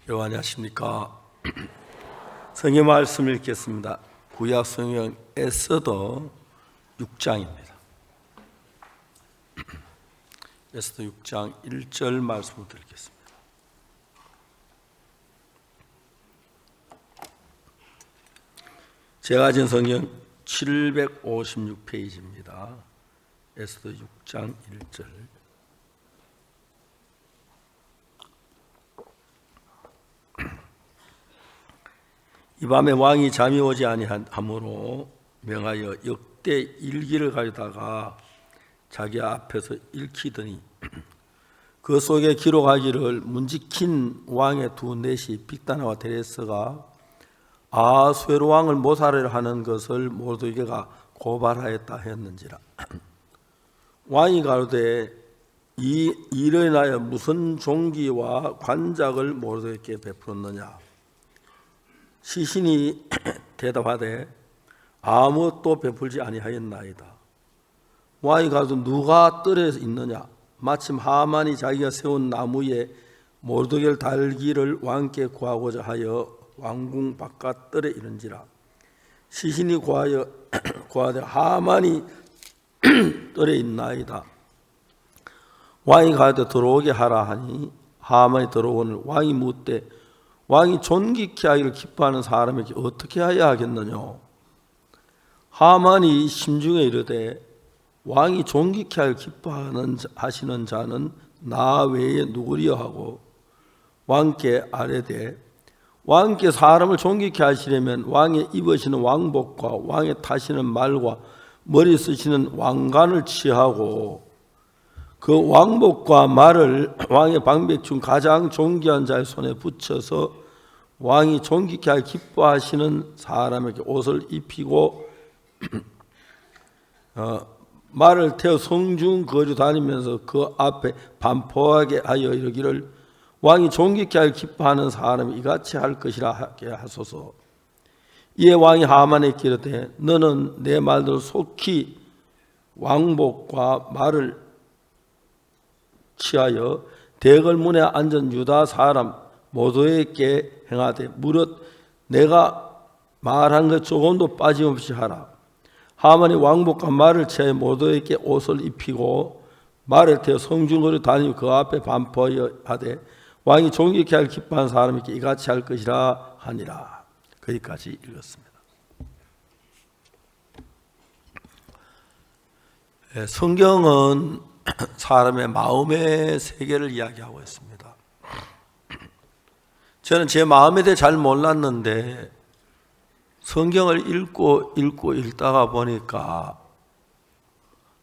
여러분 안녕하십니까? 성경 말씀 읽겠습니다. 구약 성경 에스더 6장입니다. 에스더 6장 1절 말씀을 읽겠습니다. 제가 가진 성경 756페이지입니다. 에스더 6장 1절. 이 밤에 왕이 잠이 오지 아니하므로 명하여 역대 일기를 가져다가 자기 앞에서 읽히더니 그 속에 기록하기를 문지킨 왕의 두 넷이 빅다나와 데레스가 아수에로 왕을 모살하려 하는 것을 모르드게가 고발하였다 했는지라. 왕이 가로되 이 일을 인하여 무슨 종기와 관작을 모르드게에게 베풀었느냐. 시신이 대답하되 아무것도 베풀지 아니하였나이다. 왕이 가서 누가 뜰에 있느냐. 마침 하만이 자기가 세운 나무에 모르드게를 달기를 왕께 구하고자 하여 왕궁 바깥 뜰에 이른지라. 시신이 구하되 하만이 뜰에 있나이다. 왕이 가되 들어오게 하라 하니 하만이 들어오니 왕이 묻되 왕이 존귀케 하기를 기뻐하는 사람에게 어떻게 하여야 하겠느냐. 하만이 심중에 이르되 왕이 존귀케 하기를 기뻐하시는 자는 나 외에 누구리여 하고 왕께 아뢰되 왕께 사람을 존귀케 하시려면 왕의 입으시는 왕복과 왕의 타시는 말과 머리 쓰시는 왕관을 취하고 그 왕복과 말을 왕의 방백 중 가장 존귀한 자의 손에 붙여서 왕이 존귀케 하여 기뻐하시는 사람에게 옷을 입히고 말을 태워 성중 거주 다니면서 그 앞에 반포하게 하여 이르기를 왕이 존귀케 하여 기뻐하는 사람이 이같이 할 것이라 하게 하소서. 이에 왕이 하만에게 이르되 너는 내 말대로 속히 왕복과 말을 취하여 대궐문에 앉은 유다 사람 모두에게 행하되 무릇 내가 말한 것 조금도 빠짐없이 하라. 하만이 왕복과 말을 취하여 모두에게 옷을 입히고 말을 태워 성중거리 다니고 그 앞에 반포하여 하되 왕이 존귀케 하기를 기뻐하는 사람에게 이같이 할 것이라 하니라. 거기까지 읽었습니다. 성경은 사람의 마음의 세계를 이야기하고 있습니다. 저는 제 마음에 대해 잘 몰랐는데 성경을 읽다가 보니까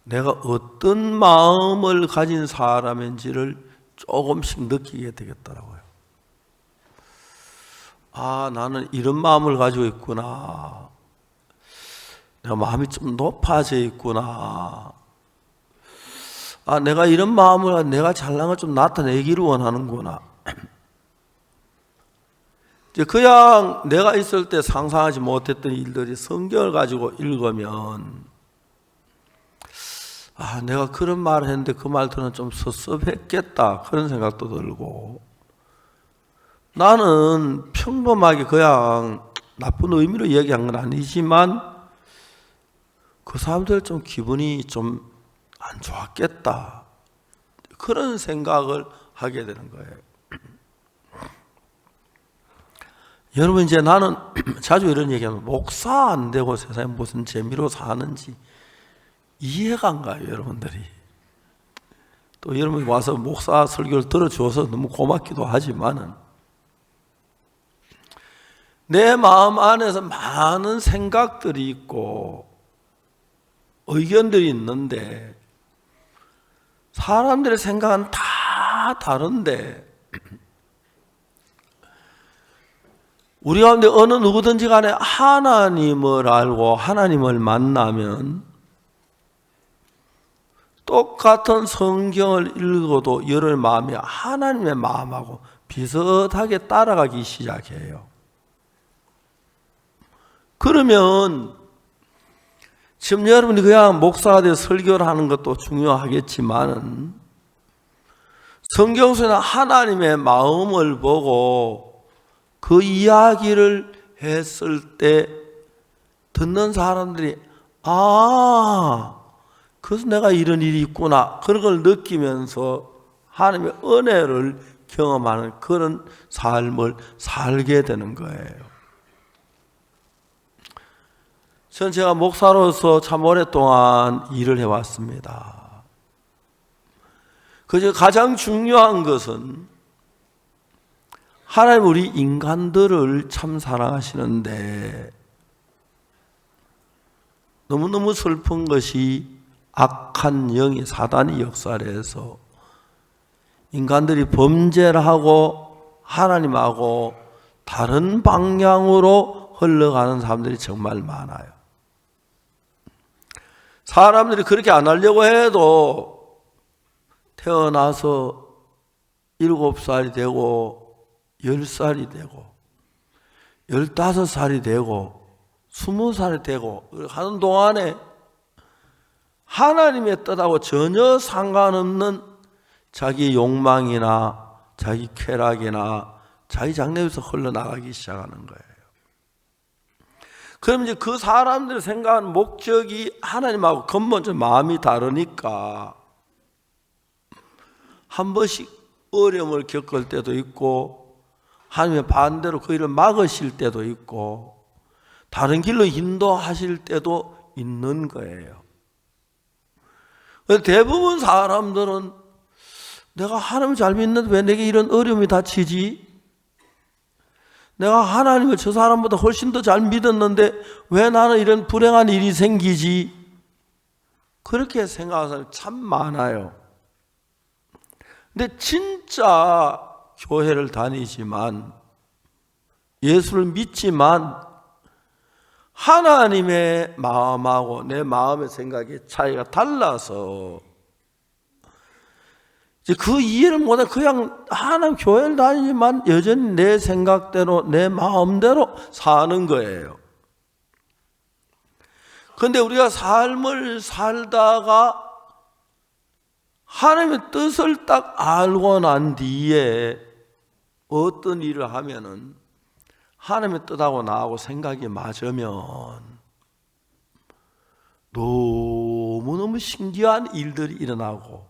내가 어떤 마음을 가진 사람인지를 조금씩 느끼게 되겠더라고요. 아, 나는 이런 마음을 가지고 있구나. 내가 마음이 좀 높아져 있구나. 아, 내가 이런 마음을 내가 잘난 걸 좀 나타내기를 원하는구나. 이제 그냥 내가 있을 때 상상하지 못했던 일들이 성경을 가지고 읽으면 아, 내가 그런 말을 했는데 그 말 들으면 좀 섭섭했겠다 그런 생각도 들고 나는 평범하게 그냥 나쁜 의미로 얘기한 건 아니지만 그 사람들 좀 기분이 좀 안 좋았겠다 그런 생각을 하게 되는 거예요. 여러분 이제 나는 자주 이런 얘기하면 목사 안 되고 세상에 무슨 재미로 사는지 이해가 안 가요. 여러분들이 또 여러분이 와서 목사 설교를 들어줘서 너무 고맙기도 하지만은 내 마음 안에서 많은 생각들이 있고 의견들이 있는데 사람들의 생각은 다 다른데 우리 가운데 어느 누구든지 간에 하나님을 알고 하나님을 만나면 똑같은 성경을 읽어도 여러분의 마음이 하나님의 마음하고 비슷하게 따라가기 시작해요. 그러면 지금 여러분이 그냥 목사가 돼서 설교를 하는 것도 중요하겠지만 성경 속에는 하나님의 마음을 보고 그 이야기를 했을 때 듣는 사람들이 그래서 내가 이런 일이 있구나 그런 걸 느끼면서 하나님의 은혜를 경험하는 그런 삶을 살게 되는 거예요. 저는 제가 목사로서 참 오랫동안 일을 해왔습니다. 그중 가장 중요한 것은 하나님 우리 인간들을 참 사랑하시는데 너무너무 슬픈 것이 악한 영이 사단이 역사를 해서 인간들이 범죄를 하고 하나님하고 다른 방향으로 흘러가는 사람들이 정말 많아요. 사람들이 그렇게 안 하려고 해도 태어나서 7살이 되고 10살이 되고 15살이 되고 20살이 되고 하는 동안에 하나님의 뜻하고 전혀 상관없는 자기 욕망이나 자기 쾌락이나 자기 장래에서 흘러나가기 시작하는 거예요. 그럼 이제 그 사람들이 생각하는 목적이 하나님하고 근본적으로 마음이 다르니까 한 번씩 어려움을 겪을 때도 있고 하나님의 반대로 그 일을 막으실 때도 있고 다른 길로 인도하실 때도 있는 거예요. 대부분 사람들은 내가 하나님을 잘 믿는데 왜 내게 이런 어려움이 닥치지? 내가 하나님을 저 사람보다 훨씬 더 잘 믿었는데 왜 나는 이런 불행한 일이 생기지? 그렇게 생각하는 사람이 참 많아요. 근데 진짜 교회를 다니지만 예수를 믿지만 하나님의 마음하고 내 마음의 생각이 차이가 달라서 이제 그 이해를 못해 그냥 하나님 교회를 다니지만 여전히 내 생각대로 내 마음대로 사는 거예요. 그런데 우리가 삶을 살다가 하나님의 뜻을 딱 알고 난 뒤에 어떤 일을 하면은 하나님의 뜻하고 나하고 생각이 맞으면 너무너무 신기한 일들이 일어나고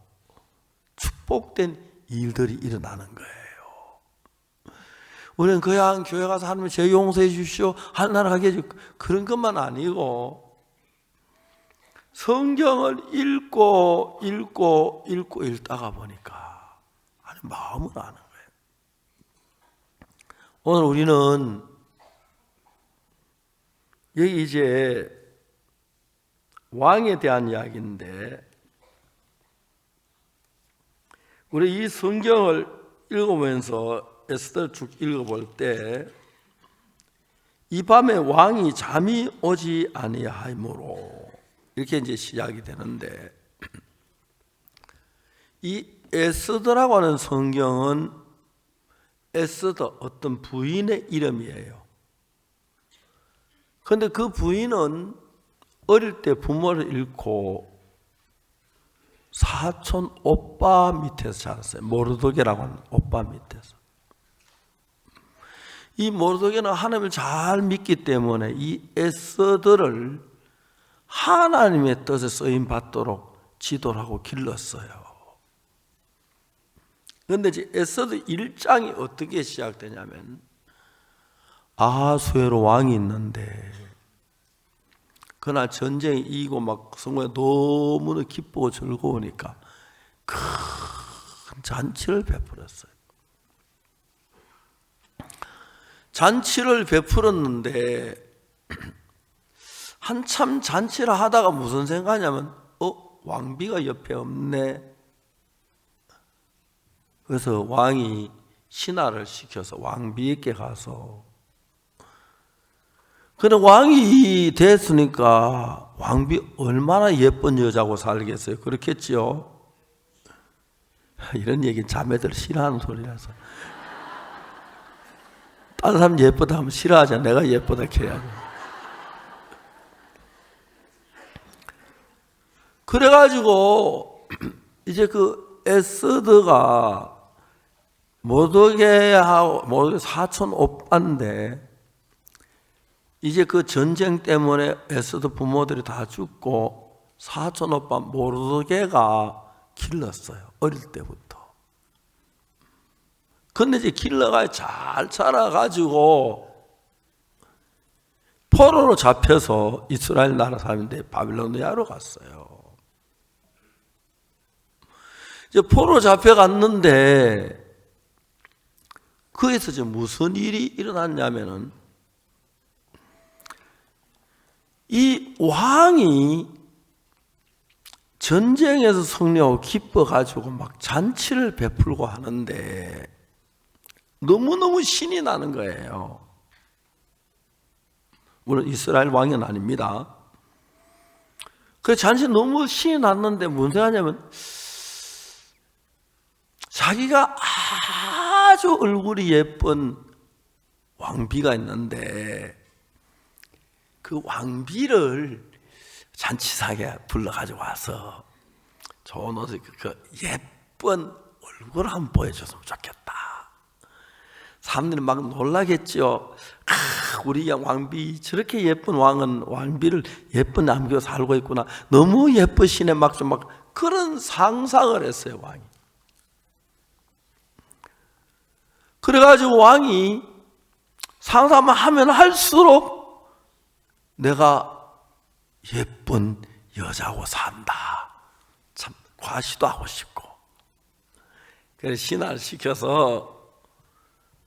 축복된 일들이 일어나는 거예요. 우리는 그냥 교회 가서 하나님 죄 용서해 주시오 하나님 가게 해주고 그런 것만 아니고 성경을 읽고 읽다가 보니까 아니 마음을 아는 거예요. 오늘 우리는 여기 이제 왕에 대한 이야기인데 우리 이 성경을 읽으면서 에스더를 쭉 읽어볼 때 이 밤에 왕이 잠이 오지 아니하므로 이렇게 이제 시작이 되는데 이 에스더라고 하는 성경은 에스더 어떤 부인의 이름이에요. 그런데 그 부인은 어릴 때 부모를 잃고 사촌 오빠 밑에서 자랐어요. 모르드게라고 하는 오빠 밑에서. 이 모르드게는 하나님을 잘 믿기 때문에 이 에스더를 하나님의 뜻에 쓰임 받도록 지도를 하고 길렀어요. 그런데 이제 에스더 1장이 어떻게 시작되냐면 아하수에로 왕이 있는데 그날 전쟁이 이기고 막 성공에 너무나 기쁘고 즐거우니까 큰 잔치를 베풀었어요. 잔치를 베풀었는데 한참 잔치를 하다가 무슨 생각하냐면 왕비가 옆에 없네. 그래서 왕이 신하를 시켜서 왕비에게 가서 그럼 왕이 됐으니까 왕비 얼마나 예쁜 여자고 살겠어요? 그렇겠지요? 이런 얘기는 자매들 싫어하는 소리라서 다른 사람 예쁘다 하면 싫어하잖아. 내가 예쁘다 해야지. 그래가지고 이제 그 에스더가 모르드게하고 사촌 오빠인데 이제 그 전쟁 때문에 에스더 부모들이 다 죽고 사촌 오빠 모르드게가 길렀어요. 어릴 때부터. 근데 이제 길러가 잘 자라가지고 포로로 잡혀서 이스라엘 나라 사람인데 바빌로니아로 갔어요. 이제 포로로 잡혀갔는데 거기서 이제 무슨 일이 일어났냐면은 이 왕이 전쟁에서 승리하고 기뻐가지고 막 잔치를 베풀고 하는데 너무너무 신이 나는 거예요. 물론 이스라엘 왕은 아닙니다. 그 잔치 너무 신이 났는데 문제가 뭐냐면 자기가 아주 얼굴이 예쁜 왕비가 있는데 그 왕비를 잔치상에 불러가지고 와서 좋은 옷을 그 예쁜 얼굴을 한번 보여줬으면 좋겠다. 사람들이 막 놀라겠죠. 우리 왕비 저렇게 예쁜 왕은 왕비를 예쁜 남겨 살고 있구나. 너무 예쁘시네. 막 그런 상상을 했어요 왕이. 그래가지고 왕이 상상만 하면 할수록 내가 예쁜 여자하고 산다. 참 과시도 하고 싶고. 그래서 신하를 시켜서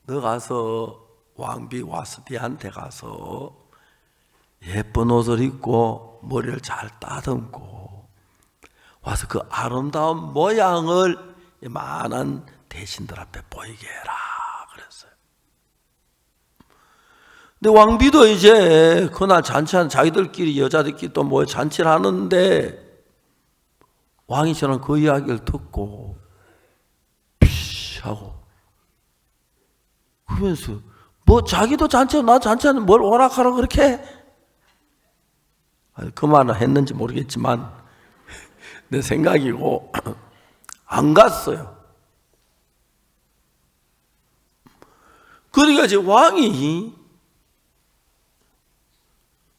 너 가서 왕비 와스디한테 가서 예쁜 옷을 입고 머리를 잘 따듬고 와서 그 아름다운 모양을 많은 대신들 앞에 보이게 해라 그랬어요. 근데 왕비도 이제 그날 잔치하는 자기들끼리 여자들끼리 또 뭐 잔치를 하는데 왕이 저는 그 이야기를 듣고 피쉬 하고 그러면서 뭐 자기도 잔치하고 나 잔치하는데 뭘 오락하라고 그렇게 그 말을 했는지 모르겠지만 내 생각이고 안 갔어요. 그러니까 이제 왕이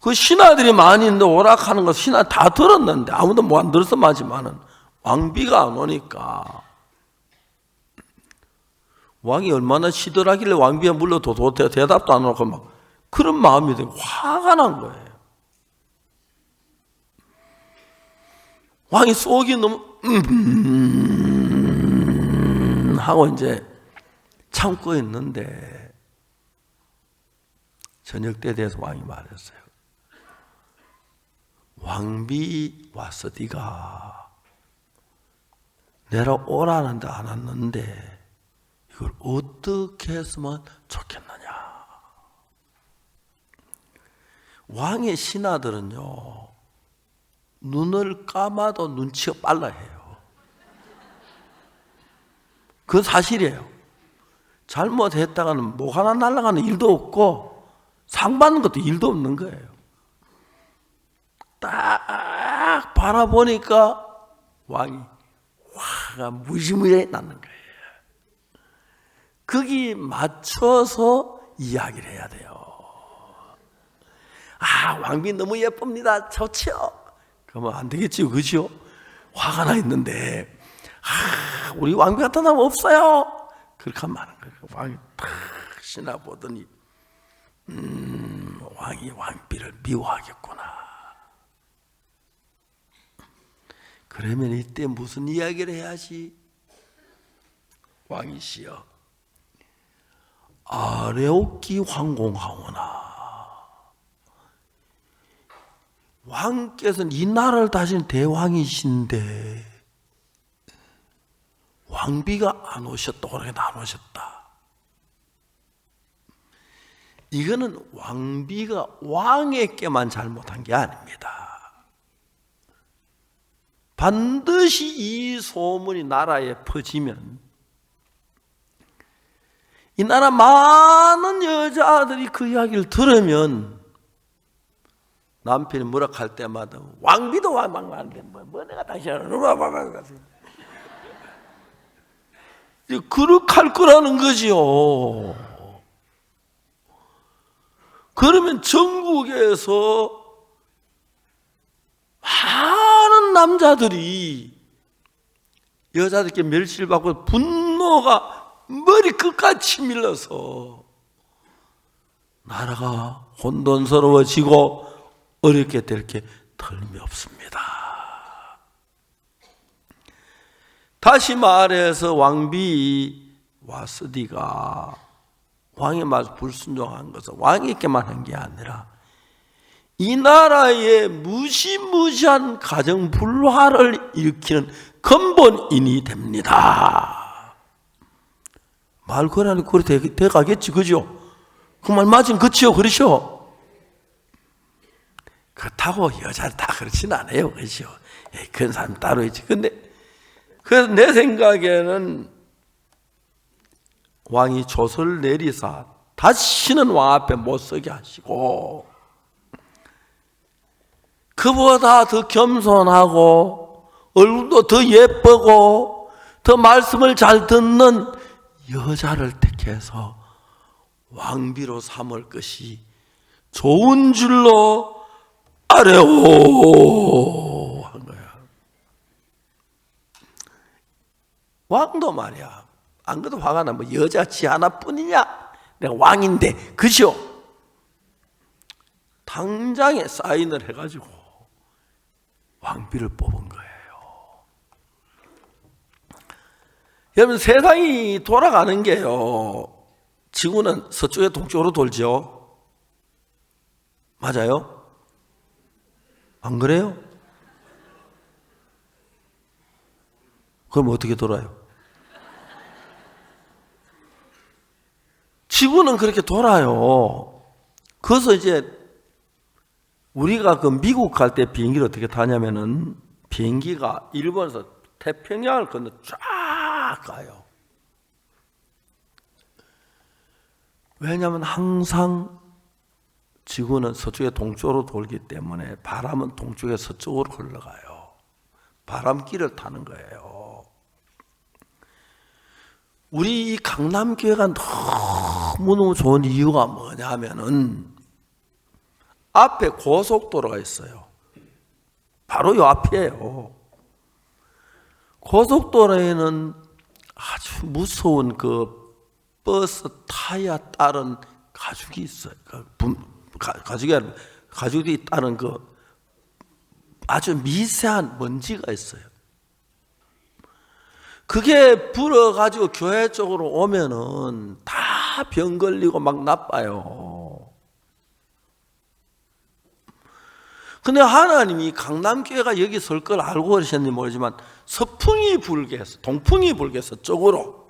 그 신하들이 많이 있는데 오락하는 거 신하 다 들었는데 아무도 뭐 안 들었어 마지막은 왕비가 안 오니까 왕이 얼마나 시들하길래 왕비가 물러도 대답도 안 하고 막 그런 마음이 되고 화가 난 거예요. 왕이 속이 너무 하고 이제 참고 있는데 저녁 때 돼서 왕이 말했어요. 왕비 와스디가 내가 오라는데 안 왔는데 이걸 어떻게 했으면 좋겠느냐. 왕의 신하들은요 눈을 감아도 눈치가 빨라 해요. 그건 사실이에요. 잘못했다가는 목 하나 날아가는 일도 없고 상 받는 것도 일도 없는 거예요. 딱 바라보니까 왕이 화가 무지무지하게 나는 거예요. 거기 맞춰서 이야기를 해야 돼요. 왕비 너무 예쁩니다. 좋죠? 그러면 안 되겠지, 그죠? 화가 나 있는데, 우리 왕비 같은 사람 없어요. 그렇게 하면 안 거예요. 왕이 탁 신나 보더니, 왕이 왕비를 미워하겠구나. 그러면 이때 무슨 이야기를 해야지? 왕이시여, 아뢰옵기 황공하오나. 왕께서는 이 나라를 다스리는 대왕이신데 왕비가 안 오셨다, 그러니까 안 오셨다. 이거는 왕비가 왕에게만 잘못한 게 아닙니다. 반드시 이 소문이 나라에 퍼지면 이 나라 많은 여자들이 그 이야기를 들으면 남편이 뭐라 할 때마다 왕비도 왕만한데 뭐 내가 당신을 거룩할 거라는 거지요. 그러면 전국에서 많은 남자들이 여자들께 멸시를 받고 분노가 머리끝까지 치밀러서 나라가 혼돈스러워지고 어렵게 될 게 틀림없습니다. 다시 말해서 왕비 와스디가 왕에 맞아 불순종한 것은 왕에게만 한 게 아니라 이 나라의 무시무시한 가정 불화를 일으키는 근본인이 됩니다. 말 그러니 그래 돼가겠지, 그죠? 그 말 맞으면 그치요, 그러죠? 그렇다고 여자를 다 그렇진 않아요, 그죠? 그런 사람 따로 있지. 근데 그래서 내 생각에는 왕이 조서를 내리사 다시는 왕 앞에 못 서게 하시고 그보다 더 겸손하고 얼굴도 더 예쁘고 더 말씀을 잘 듣는 여자를 택해서 왕비로 삼을 것이 좋은 줄로 아뢰오 한 거야. 왕도 말이야, 안 그래도 화가 나. 뭐 여자 지 하나뿐이냐? 내가 왕인데, 그죠? 당장에 사인을 해가지고 왕비를 뽑은 거예요. 여러분, 세상이 돌아가는 게요, 지구는 서쪽에 동쪽으로 돌죠. 맞아요? 안 그래요? 그럼 어떻게 돌아요? 지구는 그렇게 돌아요. 그래서 이제 우리가 그 미국 갈 때 비행기를 어떻게 타냐면은 비행기가 일본에서 태평양을 건너 쫙 가요. 왜냐하면 항상 지구는 서쪽에 동쪽으로 돌기 때문에 바람은 동쪽에 서쪽으로 흘러가요. 바람길을 타는 거예요. 우리 이 강남교회가 너무너무 좋은 이유가 뭐냐면은 앞에 고속도로가 있어요. 바로 요 앞이에요. 고속도로에는 아주 무서운 그 버스 타이어 따른 가죽이 있어요. 가죽이 따른 그 아주 미세한 먼지가 있어요. 그게 불어가지고 교회 쪽으로 오면은 다 병 걸리고 막 나빠요. 근데 하나님이 강남교회가 여기 설 걸 알고 그러셨는지 모르지만 서풍이 불게 해서, 동풍이 불게 해서 쪽으로.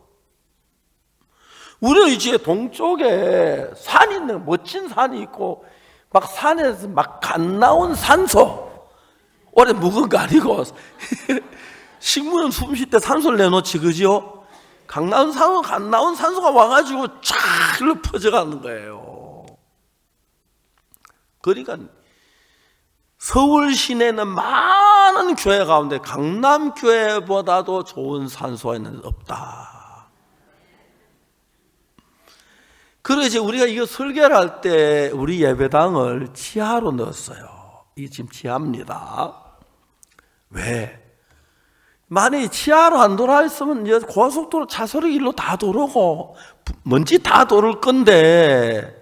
우리 이제 동쪽에 산이 있는, 멋진 산이 있고 막 산에서 막 갓 나온 산소, 오래 묵은 거 아니고 식물은 숨 쉴 때 산소를 내놓지, 그죠? 갓 나온 산소가 와가지고 쫙 흘러 퍼져가는 거예요. 그러니까 서울 시내는 많은 교회 가운데 강남교회보다도 좋은 산소에는 없다. 그래서 이제 우리가 이거 설계를 할 때 우리 예배당을 지하로 넣었어요. 이게 지금 지하입니다. 왜? 만약에 지하로 안 돌아 있으면 고속도로 차소리 길로 다 도르고 먼지 다 도를 건데,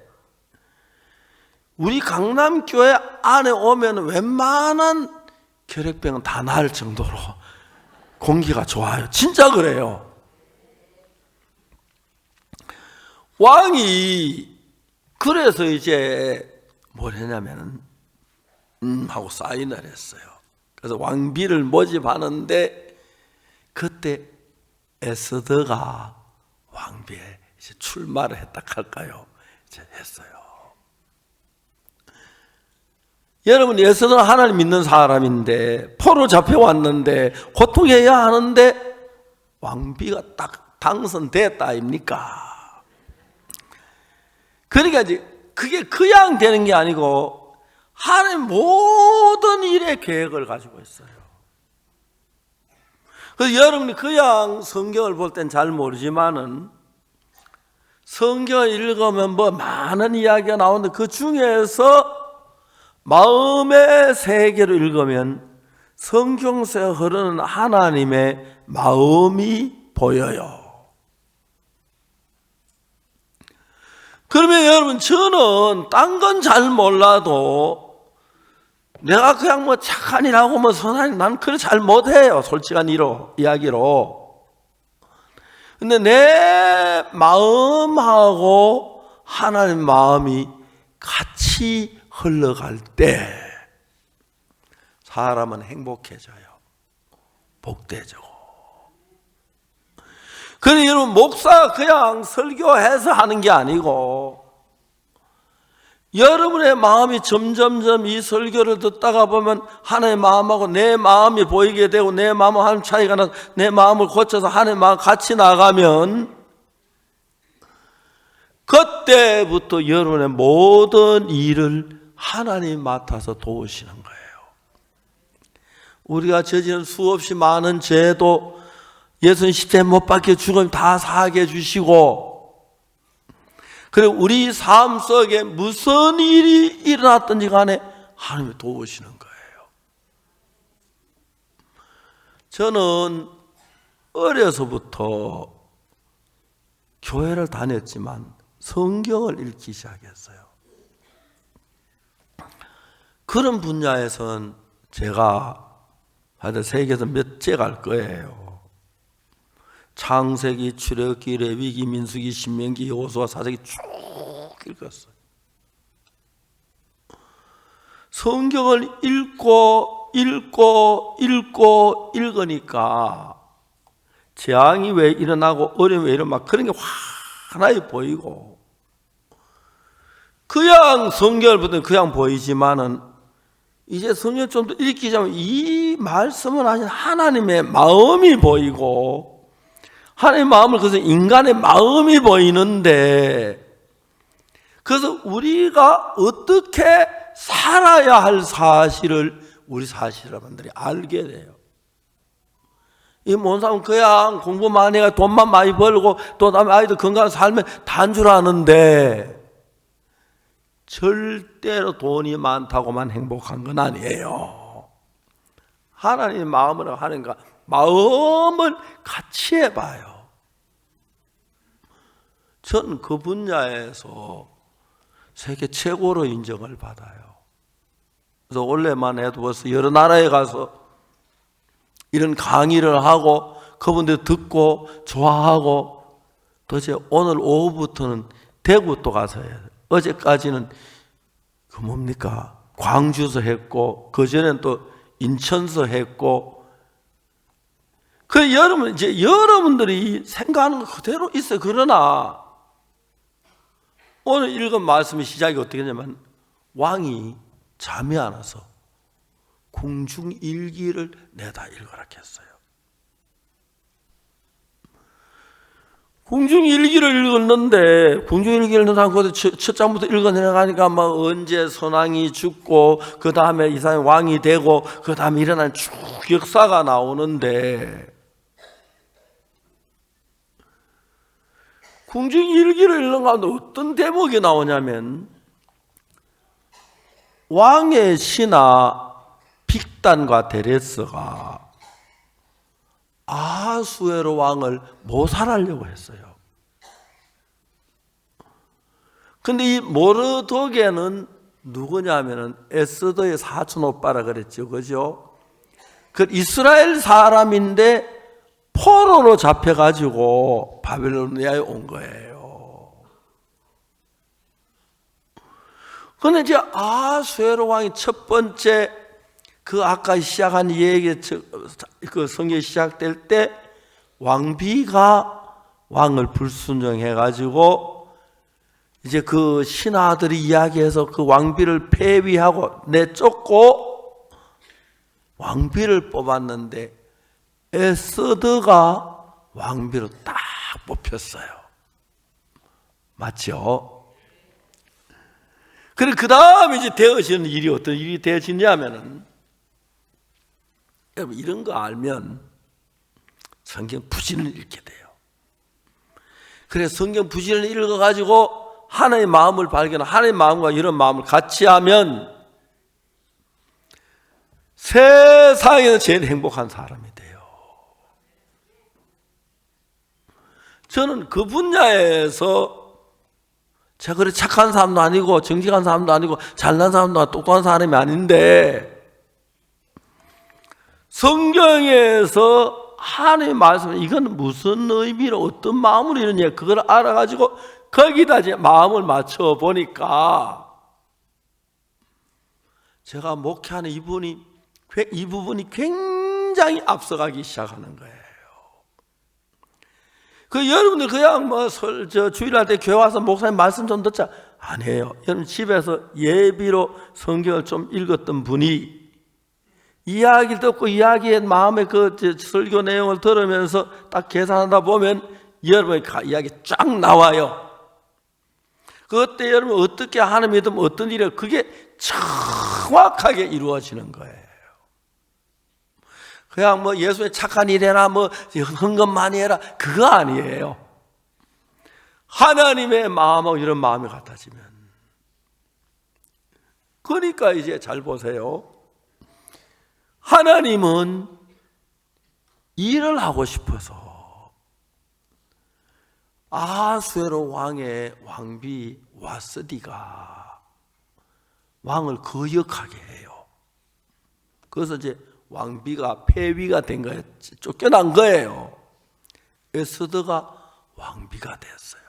우리 강남교회 안에 오면 웬만한 혈액병은 다 나을 정도로 공기가 좋아요. 진짜 그래요. 왕이 그래서 이제 뭘 했냐면 하고 사인을 했어요. 그래서 왕비를 모집하는데 그때 에스더가 왕비에 이제 출마를 했다 할까요? 이제 했어요. 여러분, 에스더는 하나님 믿는 사람인데 포로 잡혀왔는데 고통해야 하는데 왕비가 딱 당선됐다 아닙니까? 그러니까 이제 그게 그냥 되는 게 아니고 하나님 모든 일의 계획을 가지고 있어요. 그래서 여러분이 그냥 성경을 볼 땐 잘 모르지만은 성경을 읽으면 뭐 많은 이야기가 나오는데 그 중에서 마음의 세계를 읽으면 성경 속에 흐르는 하나님의 마음이 보여요. 그러면 여러분, 저는 딴 건 잘 몰라도 내가 그냥 뭐 착한 일하고 뭐 선한 일, 나는 그래 잘 못해요. 솔직한 이야기로. 근데 내 마음하고 하나님 마음이 같이 흘러갈 때 사람은 행복해져요. 복되죠. 그러니 여러분, 목사가 그냥 설교해서 하는 게 아니고 여러분의 마음이 점점점 이 설교를 듣다가 보면 하나님의 마음하고 내 마음이 보이게 되고 내 마음과 하나님 차이가 나서 내 마음을 고쳐서 하나님의 마음 같이 나가면 그때부터 여러분의 모든 일을 하나님이 맡아서 도우시는 거예요. 우리가 저지른 수없이 많은 죄도 예수님 십자가에 못 박혀 죽으면 다 사하게 해주시고, 그리고 우리 삶 속에 무슨 일이 일어났든지 간에 하나님이 도우시는 거예요. 저는 어려서부터 교회를 다녔지만 성경을 읽기 시작했어요. 그런 분야에서는 제가 하여튼 세계에서 몇 째 갈 거예요. 창세기, 출애굽기, 레위기, 민수기, 신명기, 여호수아, 사사기 쭉 읽었어요. 성경을 읽으니까 재앙이 왜 일어나고 어려움이 왜 일어나고 막 그런 게 환하게 보이고, 그냥 성경을 보면 그냥 보이지만은 이제 성경 좀 더 읽기 전에 이 말씀을 하신 하나님의 마음이 보이고, 하나님의 마음을, 그래서 인간의 마음이 보이는데, 그래서 우리가 어떻게 살아야 할 사실을 우리 사실여러분들이 알게 돼요. 이 모든 사람은 그냥 공부 많이 해가 돈만 많이 벌고 또 다음에 아이들 건강한 살면 단 줄 아는데 절대로 돈이 많다고만 행복한 건 아니에요. 하나님의 마음으로 하는가, 마음을 같이 해봐요. 저는 그 분야에서 세계 최고로 인정을 받아요. 그래서 올해만 해도 벌써 여러 나라에 가서 이런 강의를 하고 그분들 듣고 좋아하고, 또 이제 오늘 오후부터는 대구 또 가서 해요. 어제까지는 그 뭡니까? 광주에서 했고, 그전엔 또 인천서 했고, 그 여러분, 이제 여러분들이 생각하는 거 그대로 있어요. 그러나 오늘 읽은 말씀의 시작이 어떻게 되냐면, 왕이 잠이 안 와서 궁중일기를 내다 읽으라 했어요. 궁중일기를 읽었는데, 궁중일기를 읽는 첫 장부터 읽어내려가니까 막 언제 선왕이 죽고 그 다음에 이 사람이 왕이 되고 그 다음에 일어난 쭉 역사가 나오는데, 궁중일기를 읽는 가운데 어떤 대목이 나오냐면, 왕의 신하 빅단과 데레스가 아하수에로 왕을 모살하려고 했어요. 근데 이 모르독에는 누구냐면은 에스더의 사촌 오빠라 그랬죠. 그죠? 그 이스라엘 사람인데 포로로 잡혀가지고 바벨로니아에 온 거예요. 그런데 이제 아하수에로 왕이 첫 번째 그 아까 시작한 얘기, 그 성경이 시작될 때 왕비가 왕을 불순종해가지고 이제 그 신하들이 이야기해서 그 왕비를 폐위하고 내쫓고 왕비를 뽑았는데 에스더가 왕비로 딱 뽑혔어요. 맞죠? 그리고 그 다음에 이제 되어지는 일이 어떤 일이 되어지냐면은, 여러분 이런 거 알면 성경 부진을 읽게 돼요. 그래서 성경 부진을 읽어가지고 하나님의 마음을 발견하고 하나님의 마음과 이런 마음을 같이 하면 세상에서 제일 행복한 사람이 돼요. 저는 그 분야에서 제가 그렇게 착한 사람도 아니고 정직한 사람도 아니고 잘난 사람도 아니고 똑똑한 사람이 아닌데 성경에서 하나님의 말씀은 이건 무슨 의미로 어떤 마음으로 이러냐 그걸 알아가지고 거기다 이제 마음을 맞춰 보니까 제가 목회하는 이 부분이 굉장히 앞서가기 시작하는 거예요. 그 여러분들 그냥 주일날 때 교회 와서 목사님 말씀 좀 듣자 아니에요. 여러분 집에서 예비로 성경을 좀 읽었던 분이 이야기를 듣고 이야기의 마음에 그 설교 내용을 들으면서 딱 계산하다 보면 여러분의 이야기 쫙 나와요. 그때 여러분 어떻게 하나님 믿으면 어떤 일이에요? 그게 정확하게 이루어지는 거예요. 그냥 예수의 착한 일 해라, 헌금 많이 해라, 그거 아니에요. 하나님의 마음하고 이런 마음이 같아지면. 그러니까 이제 잘 보세요. 하나님은 일을 하고 싶어서 아수에로 왕의 왕비 와스디가 왕을 거역하게 해요. 그래서 이제 왕비가 폐위가 된 거예요. 쫓겨난 거예요. 에스더가 왕비가 됐어요.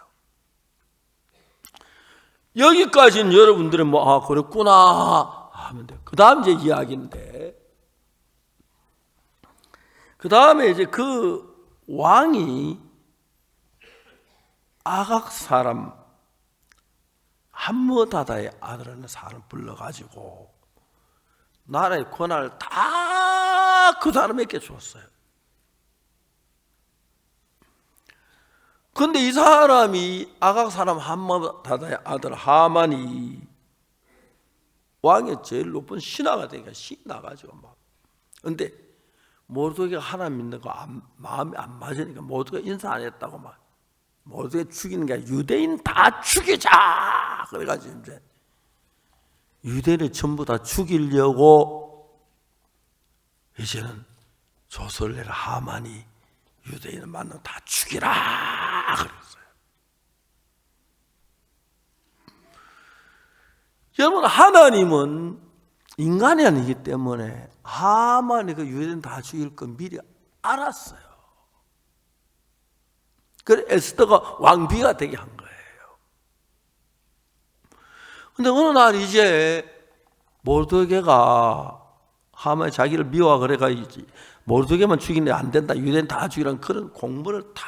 여기까지는 여러분들은 그랬구나 하면 돼요. 그 다음 이제 이야기인데, 그 다음에 이제 그 왕이 아각 사람 함므다다의 아들하는 사람을 불러가지고 나라의 권한을 다 그 사람에게 줬어요. 그런데 이 사람이 아각 사람 함므다다의 아들 하만이 왕의 제일 높은 신하가 되니까 신이 나가지고 막. 근데 모르드게가 하나님 믿는 거 마음이 안 맞으니까 모르드게 인사 안 했다고 막 모르드게 죽이는 게 아니라 유대인 다 죽이자. 그래가지고 이제 유대인을 전부 다 죽이려고 이제는 조sol레라 하만이 유대인을 만나면 다 죽이라 그랬어요. 여러분 하나님은 인간이 아니기 때문에 하만이 그 유대인 다 죽일 거 미리 알았어요. 그래서 에스더가 왕비가 되게 한 거예요. 근데 어느 날 이제 모르드게가 하만이 자기를 미워하 그래가지고 모르드게만 죽이는데 안 된다. 유대인 다 죽이라는 그런 공문을 탁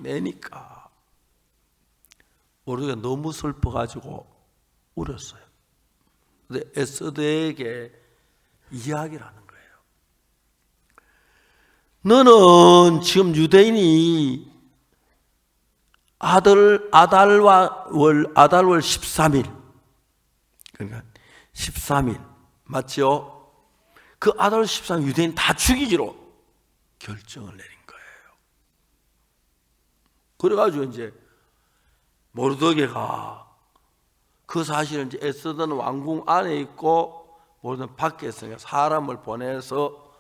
내니까 모르드게가 너무 슬퍼가지고 울었어요. 근데 에스더에게 이야기를 하는 거예요. 너는 지금 유대인이 아달월 13일 그러니까 13일 맞죠? 그 아달 13일 유대인 다 죽이기로 결정을 내린 거예요. 그래가지고 이제 모르드게가 그 사실은 이제 에스더는 왕궁 안에 있고 모르드게는 밖에 있으니까 사람을 보내서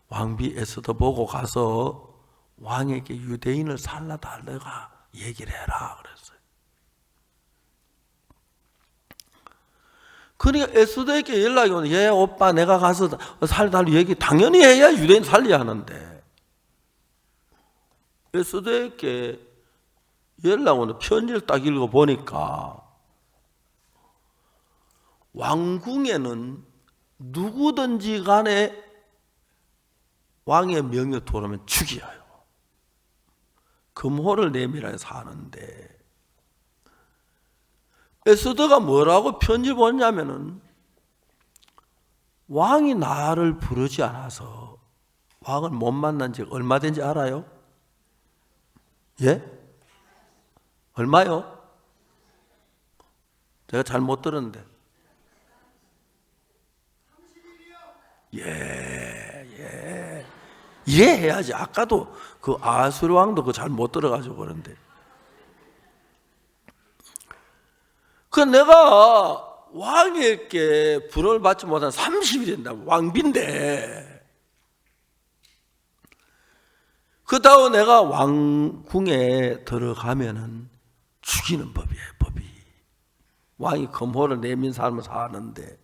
왕비 에스더 보고 가서 왕에게 유대인을 살라달라가 얘기를 해라 그랬어요. 그러니까 에스더에게 연락이 오는 얘 오빠 내가 가서 살달라 얘기 당연히 해야 유대인 살려야 하는데 에스더에게 연락 오는 편지를 딱 읽어보니까 왕궁에는 누구든지 간에 왕의 명예 돌아오면 죽여요. 금호를 내밀어서 하는데 에스더가 뭐라고 편지 보냈냐면은 왕이 나를 부르지 않아서 왕을 못 만난 지 얼마 된지 알아요? 예? 얼마요? 제가 잘못 들었는데 예. 이래 해야지. 아까도 그 아하수르 왕도 그 잘 못 들어가지고 그런데. 그 내가 왕에게 불을 받지 못한 30이 된다고. 왕비인데. 그다음 내가 왕궁에 들어가면은 죽이는 법이에요, 법이. 왕이 검호를 내민 사람을 사는데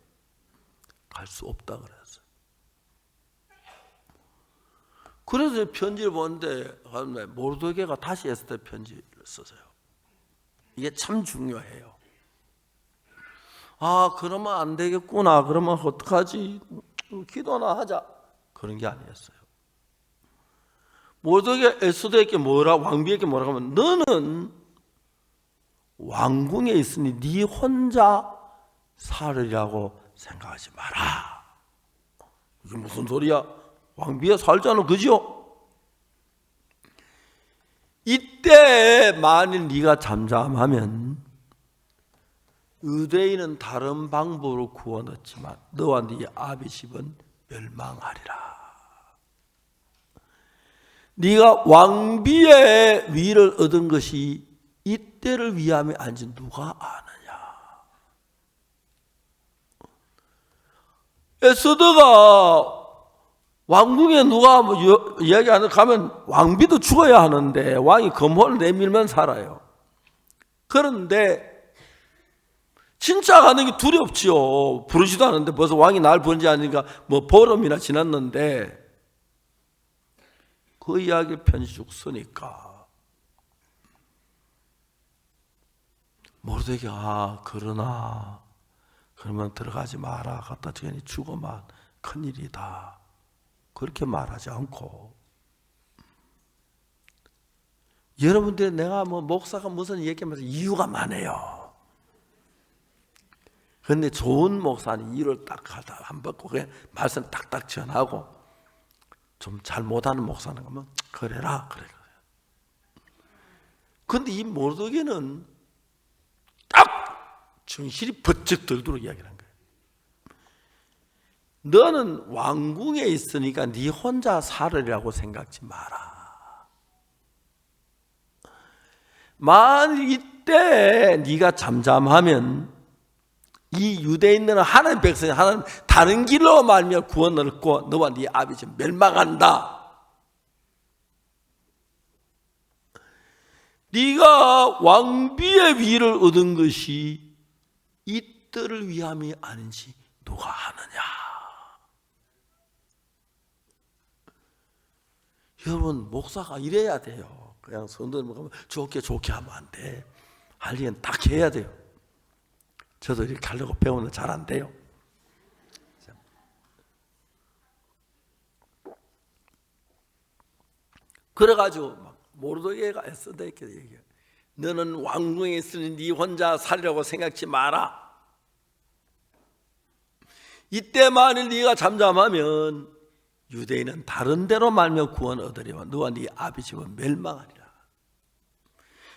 갈 수 없다 그랬어요. 그래서 편지를 보는데 모르드게가 다시 에스더 편지를 썼어요. 이게 참 중요해요. 아, 그러면 안 되겠구나. 그러면 어떡하지? 기도나 하자. 그런 게 아니었어요. 모르드게 에스더에게 왕비에게 뭐라고 하면, 너는 왕궁에 있으니 네 혼자 살으리라고 생각하지 마라. 이게 무슨 소리야? 왕비에 살자는 그죠? 이때 만일 네가 잠잠하면 유대인은 다른 방법으로 구원 얻지만 너와 네 아비 집은 멸망하리라. 네가 왕비의 위를 얻은 것이 이때를 위함이 아닌지 누가 아느냐. 에스더가 왕궁에 누가 이야기하는 가면 왕비도 죽어야 하는데 왕이 검호를 내밀면 살아요. 그런데 진짜 가는 게 두렵지요. 부르지도 않는데 벌써 왕이 날 부르지 않으니까 뭐 보름이나 지났는데 그 이야기 편지 쭉 쓰니까 모르드게가 그러나 그러면 들어가지 마라. 갖다 주니 죽어만 큰일이다. 그렇게 말하지 않고, 여러분들 내가 뭐 목사가 무슨 얘기하면서 이유가 많아요. 그런데 좋은 목사는 이유를 딱 하다 한번 그게 말씀 딱딱 전하고, 좀 잘 못하는 목사는 그러면 그래라 그래. 그런데 이 모르드게는 딱 정신이 번쩍 들도록 이야기를 한 거예요. 너는 왕궁에 있으니까 네 혼자 살으리라고 생각지 마라. 만일 이때 네가 잠잠하면 이 유대인들은 하나님 백성이 하나님 다른 길로 말미암아 구원을 얻고 너와 네 아버지 멸망한다. 네가 왕비의 위를 얻은 것이 이때를 위함이 아닌지 누가 아느냐. 여러분 목사가 이래야 돼요. 그냥 성도들 가면 좋게 하면 안 돼. 할 일은 딱 해야 돼요. 저도 이렇게 하려고 배우는 잘 안 돼요. 그래가지고 막 모르드게가 에스더에게 얘기해. 너는 왕궁에 있으니 네 혼자 살리라고 생각지 마라. 이때 만일 네가 잠잠하면 유대인은 다른 데로 말며 구원 얻으리만 너와 네 아비 집은 멸망하리라.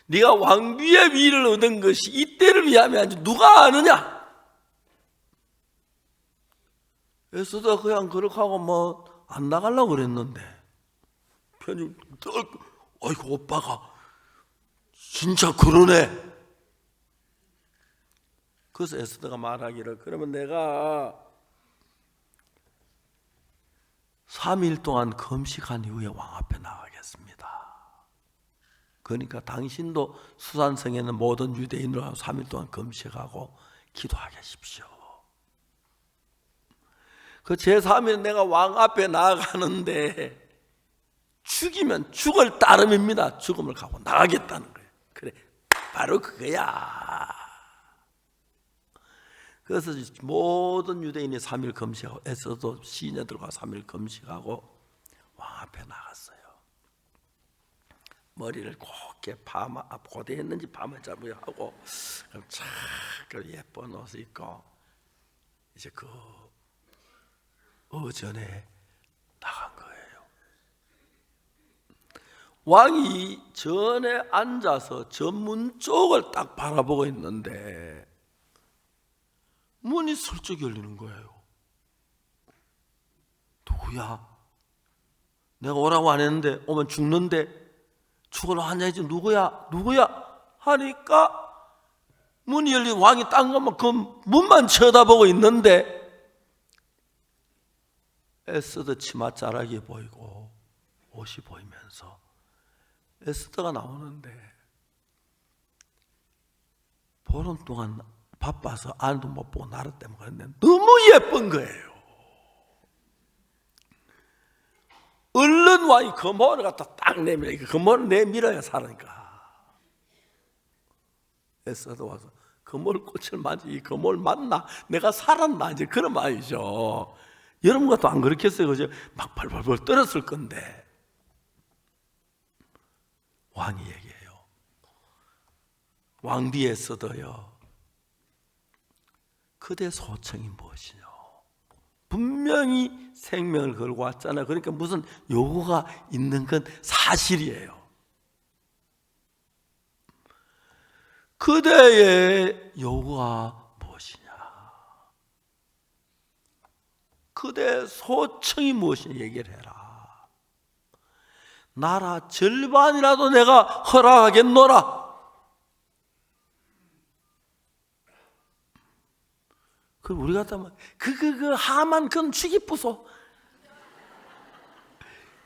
네가 왕비의 위를 얻은 것이 이때를 위함이 아니지 누가 아느냐. 에스더가 그냥 그렇게 하고 뭐 안 나가려고 그랬는데 편히 아이고 오빠가 진짜 그러네. 그래서 에스더가 말하기를 그러면 내가 3일 동안 금식한 이후에 왕 앞에 나가겠습니다. 그러니까 당신도 수산성에는 모든 유대인으로 3일 동안 금식하고 기도하십시오. 그 제3일 내가 왕 앞에 나가는데 죽이면 죽을 따름입니다. 죽음을 가고 나가겠다는 거예요. 그래, 바로 그거야. 그래서 모든 유대인이 3일 금식하고 에스더도 시녀들과 3일 금식하고 왕 앞에 나갔어요. 머리를 곱게 고대했는지 밤을 잡으려 하고 그럼 참 예쁜 옷을 입고 이제 그 어전에 나간 거예요. 왕이 전에 앉아서 전문 쪽을 딱 바라보고 있는데 문이 슬쩍 열리는 거예요. 누구야? 내가 오라고 안 했는데 오면 죽는데 죽으러 환장이지 누구야 하니까 문이 열린 왕이 딴 것만 그 문만 쳐다보고 있는데 에스더 치맛자락이 보이고 옷이 보이면서 에스더가 나오는데 보름 동안 바빠서 아내도 못 보고 나를 때문에 그랬는데 너무 예쁜 거예요. 얼른 왕이 거모를 갖다 딱 내밀어. 거모를 내밀어야 사니까. 에스더도 와서 거모를 꽃을 만지 이 거모를 만나 내가 살았나 이제 그런 말이죠. 여러분 같도 안 그렇겠어요, 그죠? 막 발발발 떨었을 건데 왕이 얘기해요. 왕비 에스더여, 그대 소청이 무엇이냐? 분명히 생명을 걸고 왔잖아요. 그러니까 무슨 요구가 있는 건 사실이에요. 그대의 요구가 무엇이냐? 그대 소청이 무엇이냐 얘기를 해라. 나라 절반이라도 내가 허락하겠노라. 그 우리 같다면 그 하만 그건 죽이 부소.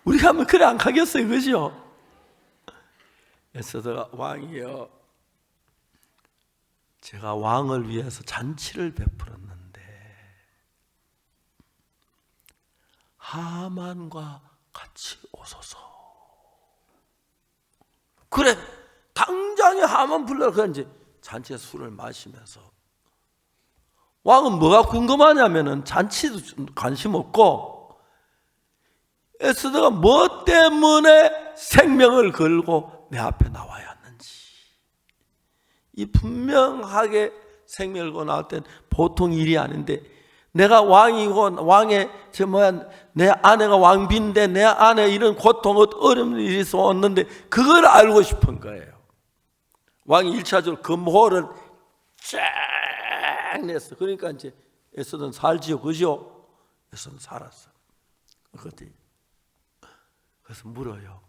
우리가 하면 그래 안 가겠어요, 그죠? 에스더가 왕이여, 제가 왕을 위해서 잔치를 베풀었는데 하만과 같이 오소서. 그래, 당장에 하만 불러. 그래 이제 잔치에 술을 마시면서 왕은 뭐가 궁금하냐면은 잔치도 관심 없고 에스더가 뭐 때문에 생명을 걸고 내 앞에 나와야 하는지, 이 분명하게 생명을 걸고 나올 땐 보통 일이 아닌데, 내가 왕이고 왕의 내 아내가 왕비인데 내 아내 이런 고통 어려운 일이 있었는데 그걸 알고 싶은 거예요. 왕이 1차적으로 금호를 쫙 냈어. 그러니까 이제 에스더는 살지요, 그죠? 에스더는 살았어. 그래서 물어요.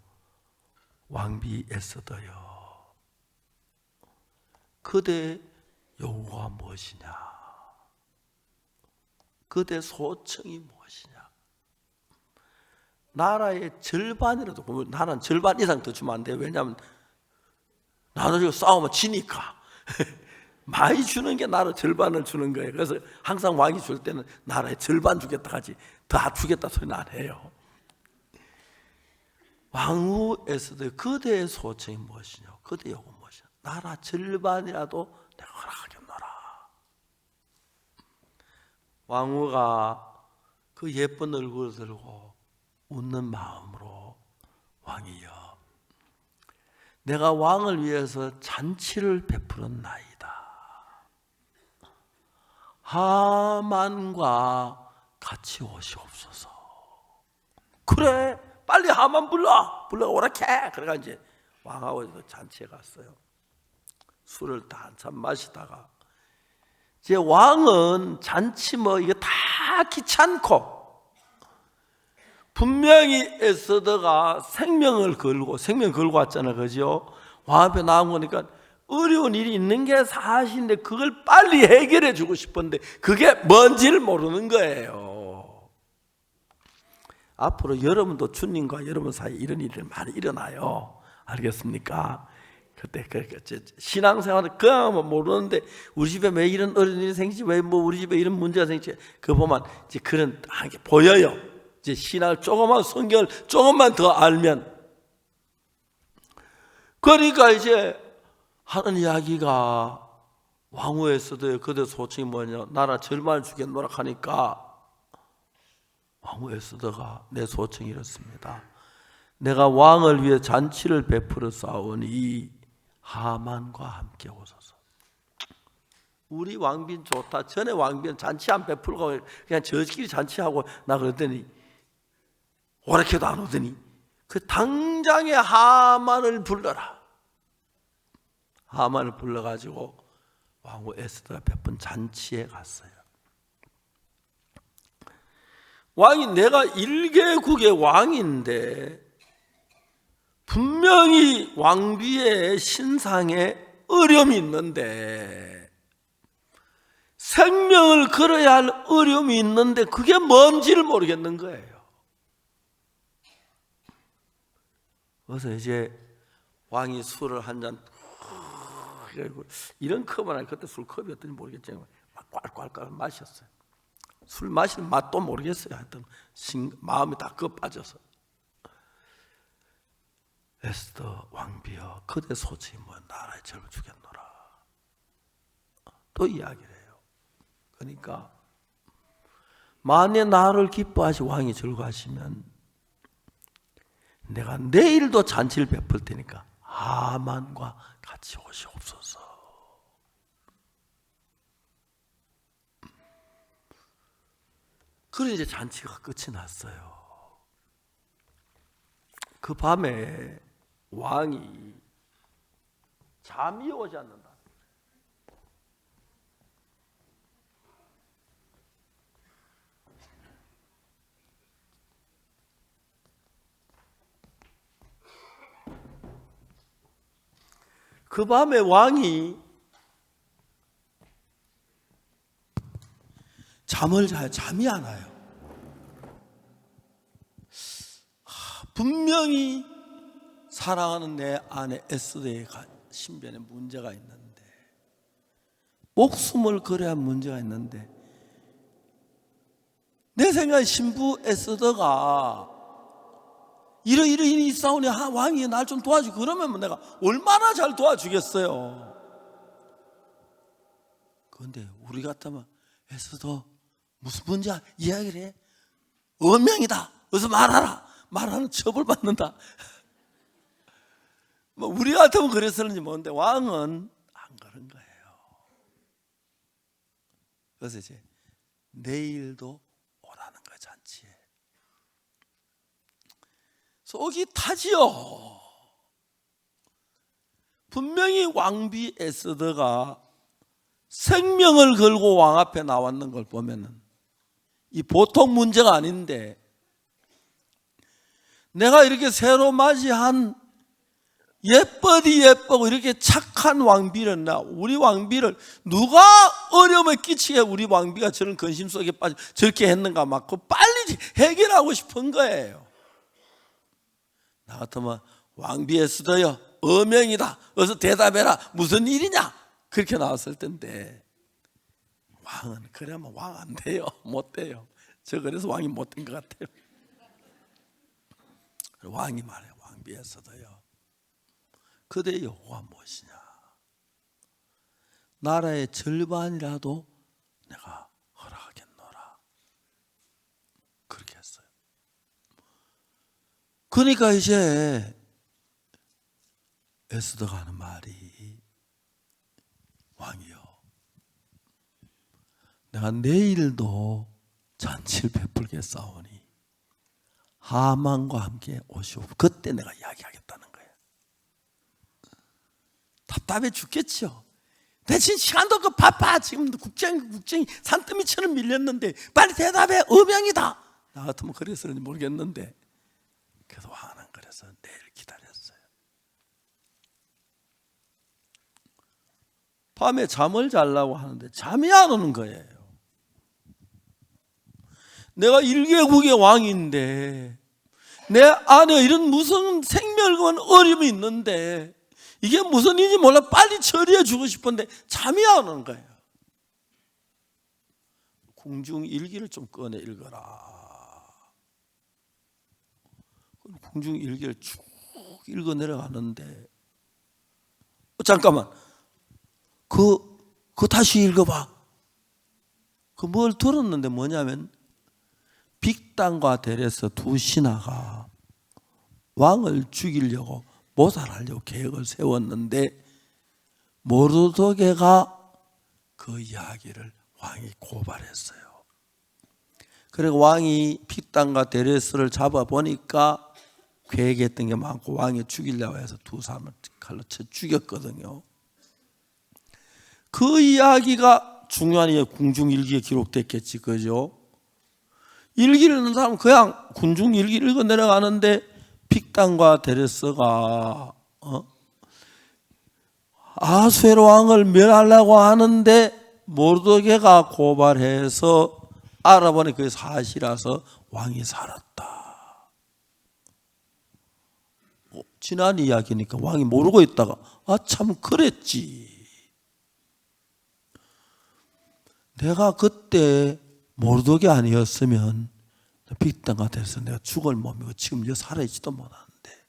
왕비 에스더여, 그대 요구가 무엇이냐? 그대 소청이 무엇이냐? 나라의 절반이라도, 나는 절반 이상 더 주면 안 돼요. 왜냐하면 나는 싸우면 지니까. 많이 주는 게 나라 절반을 주는 거예요. 그래서 항상 왕이 줄 때는 나라의 절반 주겠다 하지 다 주겠다 소리는 안 해요. 왕후 에스더, 그대의 소청이 무엇이냐? 그대의 요구 무엇이냐? 나라 절반이라도 내가 허락하겠노라. 왕후가 그 예쁜 얼굴을 들고 웃는 마음으로 왕이여, 내가 왕을 위해서 잔치를 베풀었나이다. 하만과 같이 오시옵소서. 그래, 빨리 하만 불러 오라케. 그래가 이제 왕하고 잔치에 갔어요. 술을 다 한참 마시다가 이제 왕은 잔치 이거 다 귀찮고 분명히 에스더가 생명 걸고 왔잖아, 그죠? 왕 앞에 나온 거니까 어려운 일이 있는 게 사실인데 그걸 빨리 해결해 주고 싶은데 그게 뭔지를 모르는 거예요. 앞으로 여러분도 주님과 여러분 사이에 이런 일이 많이 일어나요. 알겠습니까? 그때 신앙생활을 그냥 모르는데 우리 집에 왜 이런 어려운 일이 생기지? 왜 우리 집에 이런 문제가 생기지? 그거 보면 이제 그런 게 보여요. 이제 신앙을 조금만, 성경을 조금만 더 알면. 그러니까 이제 하는 이야기가 왕후에서도 그대 소청이 뭐냐? 나라 절반을 주겠노라 하니까 왕후 에스더가 내 소청이 이렇습니다. 내가 왕을 위해 잔치를 베풀어 싸우니 하만과 함께 오소서. 우리 왕비는 좋다. 전에 왕비는 잔치 안 베풀고 그냥 저끼리 잔치하고 나 그러더니 오락해도 안 오더니 그 당장에 하만을 불러라. 하만을 불러가지고 왕후 에스더가 베푼 잔치에 갔어요. 왕이 내가 1개국의 왕인데 분명히 왕비의 신상에 어려움이 있는데, 생명을 걸어야 할 어려움이 있는데 그게 뭔지를 모르겠는 거예요. 그래서 이제 왕이 술을 한 잔, 이런 컵은 아니, 그때 술컵이었던지 모르겠지만 꽉꽉꽉 마셨어요. 술 마시는 맛도 모르겠어요. 하여튼 마음이 다 빠져서, 에스더 왕비여, 그대 소치 뭐 나라의 죄를 주겠노라, 또 이야기를 해요. 그러니까 만약 나를 기뻐하시 왕이 즐거하시면 내가 내일도 잔치를 베풀 테니까 하만과 같이 오시옵소서. 그래 이제 잔치가 끝이 났어요. 그 밤에 왕이 잠이 오지 않는다. 그 밤에 왕이 잠을 자요. 잠이 안 와요. 분명히 사랑하는 내 아내 에스더의 신변에 문제가 있는데, 목숨을 걸어야 문제가 있는데, 내 생각에 신부 에스더가 이러이러이 싸우니 왕이 날 좀 도와주고 그러면 내가 얼마나 잘 도와주겠어요. 그런데 우리 같으면 에스더 무슨 문제야? 이야기를 해. 언명이다. 어서 말하라. 말하는 처벌받는다. 뭐 우리 같으면 그랬었는지 모르는데 왕은 안 그런 거예요. 그래서 이제 내일도 오라는 거야, 잔치에. 속이 타지요. 분명히 왕비 에스더가 생명을 걸고 왕 앞에 나왔는 걸 보면은 이 보통 문제가 아닌데, 내가 이렇게 새로 맞이한 예쁘디 예쁘고 이렇게 착한 왕비를, 우리 왕비를 누가 어려움에 끼치게 우리 왕비가 저런 근심 속에 빠져 저렇게 했는가, 막 그 빨리 해결하고 싶은 거예요. 나 같으면 왕비 에스더여, 어명이다. 어서 대답해라. 무슨 일이냐? 그렇게 나왔을 텐데, 왕은 그러면 왕 안 돼요. 못 돼요. 저 그래서 왕이 못 된 것 같아요. 왕이 말해요. 왕비 에스더여, 그대의 요구가 무엇이냐? 나라의 절반이라도 내가 허락하겠노라. 그렇게 했어요. 그러니까 이제 에스더가 하는 말이, 왕이여, 내가 내일도 잔치를 베풀겠사오니 하만과 함께 오시오. 그때 내가 이야기하겠다는 거예요. 답답해 죽겠죠. 내 지금 시간도 없고 바빠. 지금 국정이 산더미처럼 밀렸는데 빨리 대답해. 어명이다. 나 같으면 그랬을지 모르겠는데, 그래서 왕은 그래서 내일 기다렸어요. 밤에 잠을 자려고 하는데 잠이 안 오는 거예요. 내가 1개국의 왕인데 내 안에 이런 무슨 생멸건 어려움이 있는데 이게 무슨 일인지 몰라 빨리 처리해 주고 싶은데 잠이 안 오는 거예요. 궁중일기를 좀 꺼내 읽어라. 궁중일기를 쭉 읽어 내려가는데, 잠깐만, 그 다시 읽어봐. 그 뭘 들었는데 뭐냐면, 빅단과 데레스 두 신하가 왕을 죽이려고 모살하려고 계획을 세웠는데, 모르드게가 그 이야기를 왕이 고발했어요. 그리고 왕이 빅단과 데레스를 잡아보니까 계획했던 게 많고 왕이 죽이려고 해서 두 사람을 칼로 쳐 죽였거든요. 그 이야기가 중요한 궁중일기에 기록됐겠지, 그죠? 일기 읽는 사람은 그냥 군중 일기 읽어 내려가는데 빅단과 데레스가 아수에로 왕을 멸하려고 하는데 모르드게가 고발해서 알아보니 그게 사실이라서 왕이 살았다. 지난 이야기니까 왕이 모르고 있다가 참 그랬지. 내가 그때 모르드게 아니었으면 빅단과 돼서 내가 죽을 몸이고 지금 여기 살아있지도 못하는데.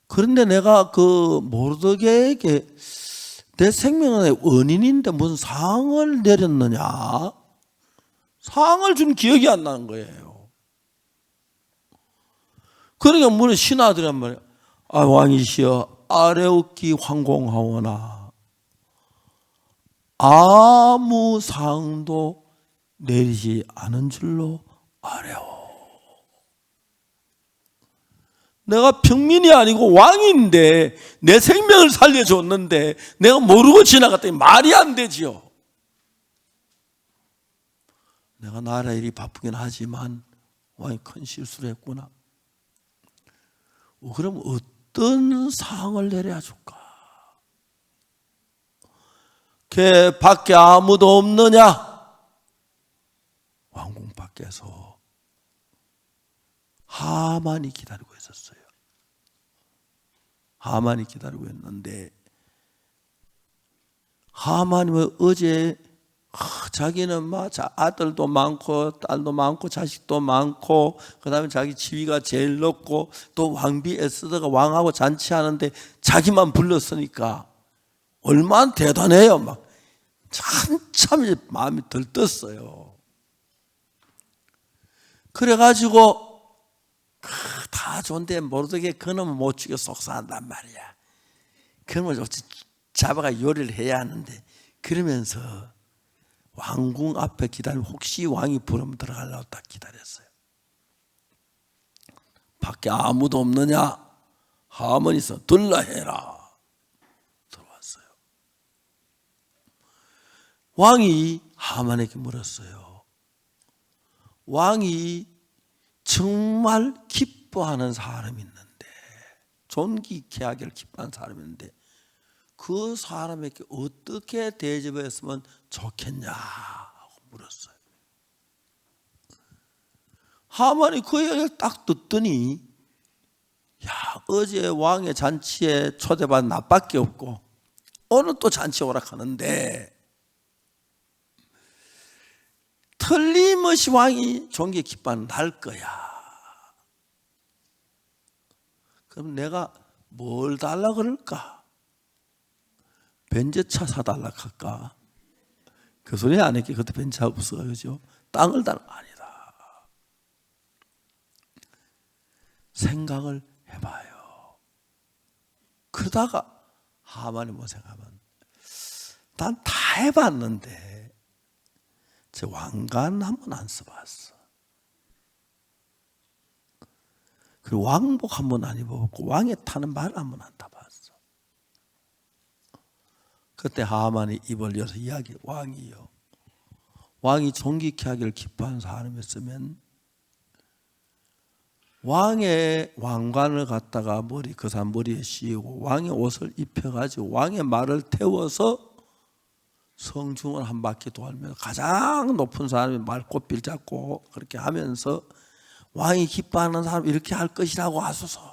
그런데 내가 그 모르드게에게 내 생명의 원인인데 무슨 상을 내렸느냐? 상을 준 기억이 안 나는 거예요. 그러니까 물론 신하들이란 말이야. 왕이시여 아레오키 황공하오나 아무 상도 내리지 않은 줄로 아뢰오. 내가 평민이 아니고 왕인데 내 생명을 살려줬는데 내가 모르고 지나갔더니 말이 안 되지요. 내가 나라 일이 바쁘긴 하지만 왕이 큰 실수를 했구나. 그럼 어떤 상을 내려야 줄까? 걔 밖에 아무도 없느냐? 왕궁 밖에서 하만이 기다리고 있었어요. 하만이 기다리고 있는데 하만이 어제 자기는 막 아들도 많고 딸도 많고 자식도 많고 그다음에 자기 지위가 제일 높고 또 왕비 에스더가 왕하고 잔치하는데 자기만 불렀으니까 얼마나 대단해요. 막 한참 마음이 들떴어요. 그래가지고 다 좋은데 모르드게 그놈은 못 죽여 속상한단 말이야. 그놈을 어찌 잡아가 요리를 해야 하는데 그러면서 왕궁 앞에 기다리면 혹시 왕이 부르면 들어가려고 딱 기다렸어요. 밖에 아무도 없느냐? 하만이서 들라 해라. 들어왔어요. 왕이 하만에게 물었어요. 왕이 정말 기뻐하는 사람이 있는데 존귀케 하기를 기뻐하는 사람이 있는데 그 사람에게 어떻게 대접했으면 좋겠냐 하고 물었어요. 하만이 그 얘기를 딱 듣더니 어제 왕의 잔치에 초대받은 나밖에 없고 오늘 또 잔치에 오락하는데 틀림없이 왕이 존귀 기뻐하는 날 거야. 그럼 내가 뭘 달라 그럴까? 벤츠차 사달라 할까? 그 소리 안 했기 그때 벤츠가 없어. 그죠? 땅을 달라. 아니다. 생각을 해봐요. 그러다가 하만이 뭐 생각하면 난 다 해봤는데 제 왕관 한 번 안 써봤어. 그리고 왕복 한 번 안 입어봤고 왕에 타는 말 한 번 안 타봤어. 그때 하만이 입을 열어서 이야기 왕이요. 왕이 존귀케 하기를 기뻐하는 사람이었으면 왕의 왕관을 갖다가 그 사람 머리에 씌우고 왕의 옷을 입혀가지고 왕의 말을 태워서 성중을 한 바퀴 돌면서 가장 높은 사람이 말꽃빌 잡고 그렇게 하면서 왕이 기뻐하는 사람 이렇게 할 것이라고 하소서.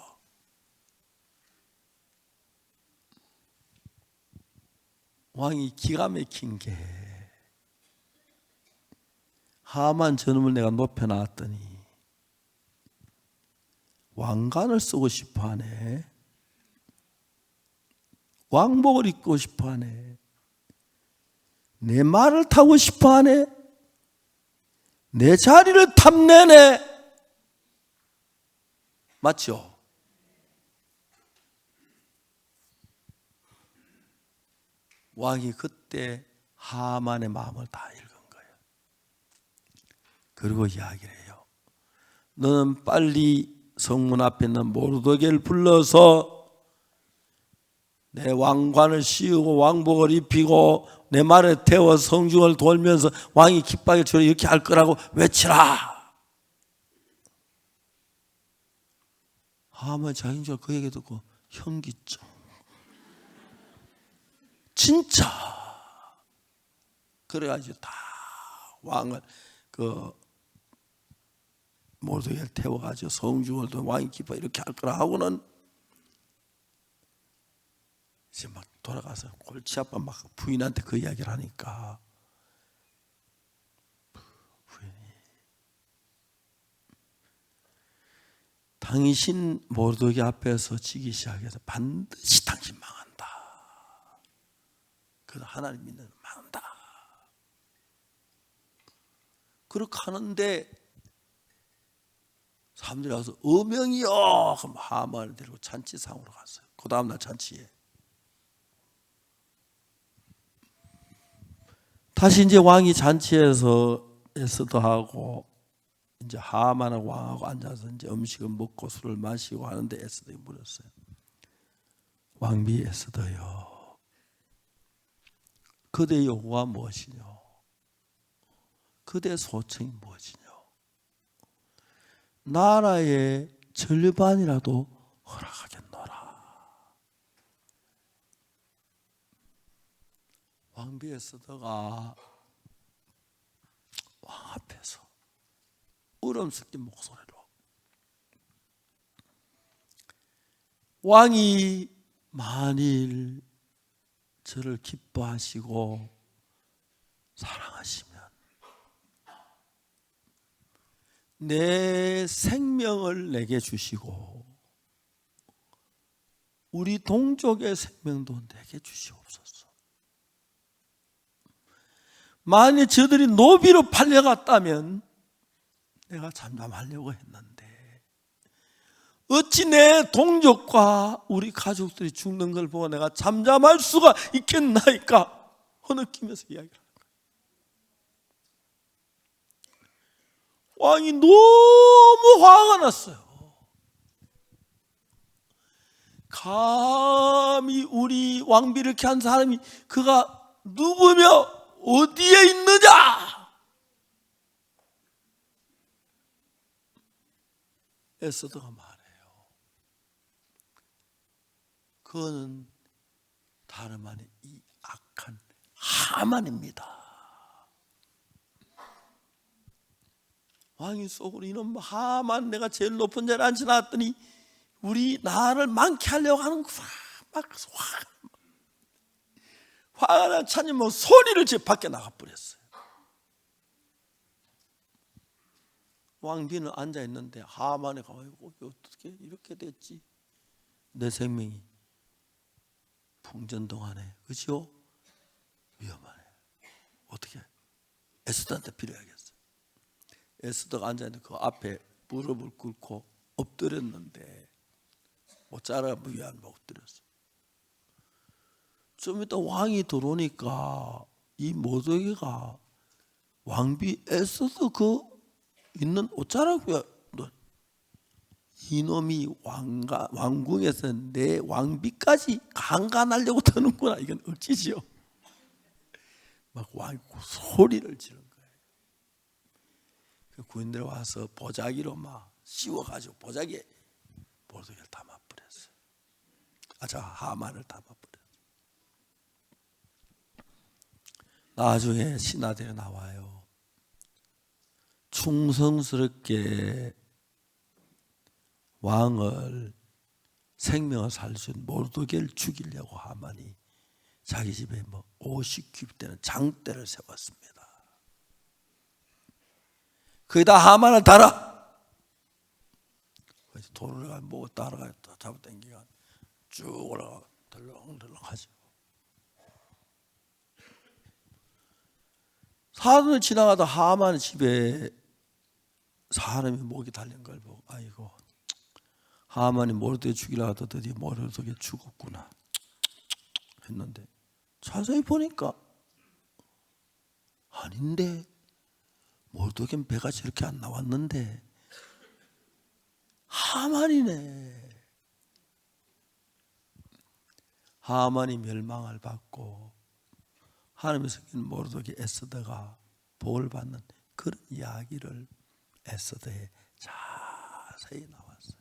왕이 기가 막힌 게 하만 저놈을 내가 높여놨더니 왕관을 쓰고 싶어하네. 왕복을 입고 싶어하네. 내 말을 타고 싶어하네. 내 자리를 탐내네. 맞죠? 왕이 그때 하만의 마음을 다 읽은 거예요. 그리고 이야기를 해요. 너는 빨리 성문 앞에 있는 모르드게를 불러서 내 왕관을 씌우고 왕복을 입히고 내 말에 태워 성중을 돌면서 왕이 기뻐하게 주려 이렇게 할 거라고 외치라. 하만 자기인 줄 그 얘기 듣고 현기증. 진짜. 그래가지고 다 왕을 모르드게를 태워가지고 성중을 왕이 기뻐 이렇게 할 거라 하고는 이제 막 돌아가서 골치 아파 막 부인한테 그 이야기를 하니까 부인이 당신 모르드게 앞에서 지기 시작해서 반드시 당신 망한다. 그래서 하나님 믿는 망한다. 그렇게 하는데 사람들이 와서 어명이요. 그럼 하만을 데리고 잔치상으로 갔어요. 그 다음날 잔치에 다시 이제 왕이 잔치에서 에스더하고 이제 하만하고 왕하고 앉아서 이제 음식을 먹고 술을 마시고 하는데 에스더가 물었어요. 왕비 에스더요, 그대 요구가 무엇이뇨? 그대 소청이 무엇이뇨? 나라의 절반이라도 허락하겠노라. 왕비 에스더가 왕 앞에서 울음 섞인 목소리로 왕이 만일 저를 기뻐하시고 사랑하시면 내 생명을 내게 주시고 우리 동족의 생명도 내게 주시옵소서. 만일 저들이 노비로 팔려갔다면 내가 잠잠하려고 했는데 어찌 내 동족과 우리 가족들이 죽는 걸 보고 내가 잠잠할 수가 있겠나이까 흐느끼면서 이야기를 하는 거예요. 왕이 너무 화가 났어요. 감히 우리 왕비를 이렇게 한 사람이 그가 누구며 어디에 있느냐? 에스더가 말해요. 그거는 다름 아닌 이 악한 하만입니다. 왕이 속으로 이놈 하만 내가 제일 높은 자리에 앉혀놨더니 우리 나라를 많게 하려고 하는 거야. 막 화가 나 차니 뭐 소리를 집 밖에 나가 버렸어요. 왕비는 앉아 있는데 하만에 가고 어떻게 이렇게 됐지? 내 생명이 풍전등하네, 그렇죠? 위험하네. 어떻게? 에스더한테 필요하겠어. 에스더가 앉아 있는데 그 앞에 무릎을 꿇고 엎드렸는데 모짜라 위안 엎드렸어. 좀 이따 왕이 들어오니까 이 모더게가 왕비 에스더 그 있는 옷자락이야. 이놈이 왕궁에서 내 왕비까지 강간하려고 드는구나. 이건 억지지요. 막 왕이 소리를 지른 거예요. 그 군인들 와서 보자기로 막 씌워가지고 보자기에 모더게를 담아버렸어요. 하만을 담아버렸어요. 나중에 신하들이 나와요. 충성스럽게 왕을 생명을 살려준 모르드게를 죽이려고 하만이 자기 집에 50규빗되는 장대를 세웠습니다. 거기다 하만을 달아. 돌을 뭐 따라가 잡아당기가 쭉 올라가 덜렁덜렁 하죠. 사람을 지나가다 하만 집에 사람이 목이 달린 걸 보고 아이고 하만이 모르드게 죽이려고 하다 드디어 모르드게 죽었구나 했는데 자세히 보니까 아닌데 모르드게는 배가 저렇게 안 나왔는데 하만이네. 하만이 멸망을 받고 하나님의 성인 모르드게 에스더가 복을 받는 그런 이야기를 에스더에 자세히 나왔어요.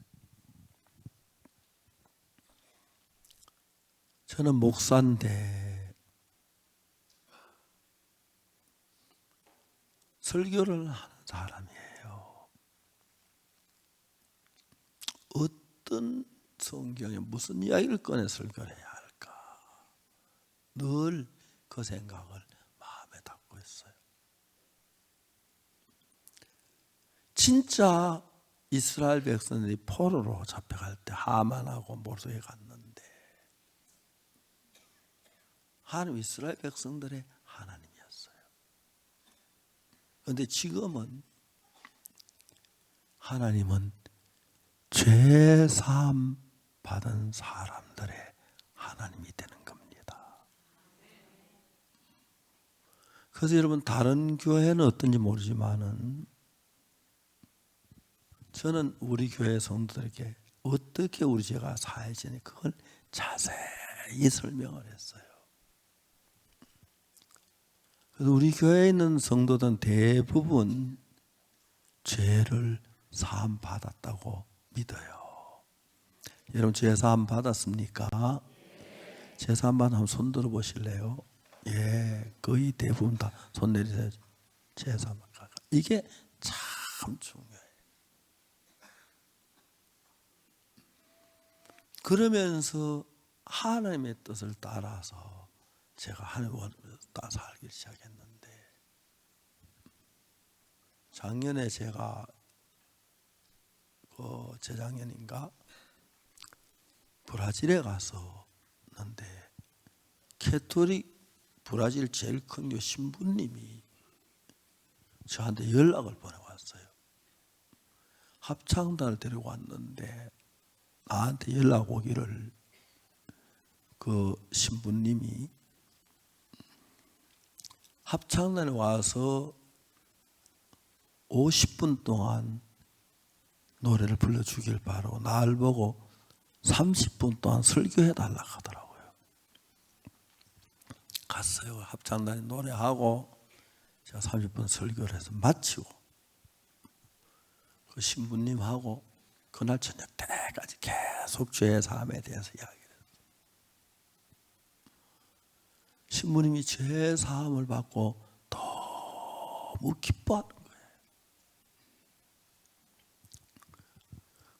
저는 목사인데 설교를 하는 사람이에요. 어떤 성경에 무슨 이야기를 꺼내 설교를 해야 할까? 늘 그 생각을 마음에 담고 있어요. 진짜 이스라엘 백성들이 포로로 잡혀갈 때 하만하고 모르드게 갔는데 하나님 이스라엘 백성들의 하나님이었어요. 그런데 지금은 하나님은 죄 사함 받은 사람들의 하나님이 되는 겁니다. 그래서 여러분 다른 교회는 어떤지 모르지만은 저는 우리 교회 성도들에게 어떻게 우리 죄가 사해지니 그걸 자세히 설명을 했어요. 그래서 우리 교회에 있는 성도들은 대부분 죄를 사함 받았다고 믿어요. 여러분 죄 사함 받았습니까? 죄 사함 받으면 손 들어 보실래요? 예, 거의 대부분 다 손 내리세요. 죄 사함 받았다. 이게 참 중요해요. 그러면서 하나님의 뜻을 따라서 제가 하나님의 원을 따라 살기 시작했는데 작년에 제가 재작년인가 브라질에 갔었는데 캐토릭 브라질 제일 큰 교 신부님이 저한테 연락을 보내왔어요. 합창단을 데리고 왔는데 나한테 연락 오기를 그 신부님이 합창단에 와서 50분 동안 노래를 불러주길 바라고 날 보고 30분 동안 설교해 달라고 하더라고요. 갔어요. 합창단에 노래하고 제가 30분 설교를 해서 마치고 그 신부님하고 그날 저녁 때까지 계속 죄 사함에 대해서 이야기를 했어요. 신부님이 죄 사함을 받고 너무 기뻐하는 거예요.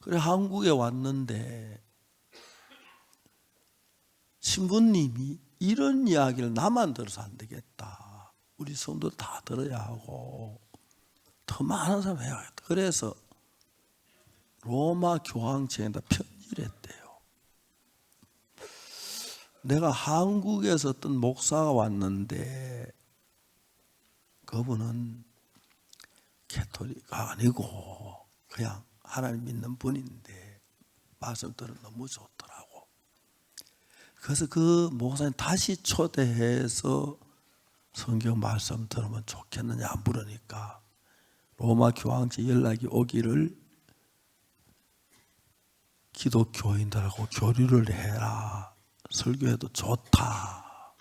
그래 한국에 왔는데 신부님이 이런 이야기를 나만 들어서 안 되겠다. 우리 성도 다 들어야 하고 더 많은 사람 해야겠다. 그래서 로마 교황청에다 편지를 했대요. 내가 한국에서 어떤 목사가 왔는데 그분은 캐톨릭가 아니고 그냥 하나님 믿는 분인데 말씀 들으면 너무 좋더라고. 그래서 그 목사님 다시 초대해서 성경 말씀 들으면 좋겠느냐 물으니까 로마 교황청 연락이 오기를 기독교인들하고 교류를 해라. 설교해도 좋다.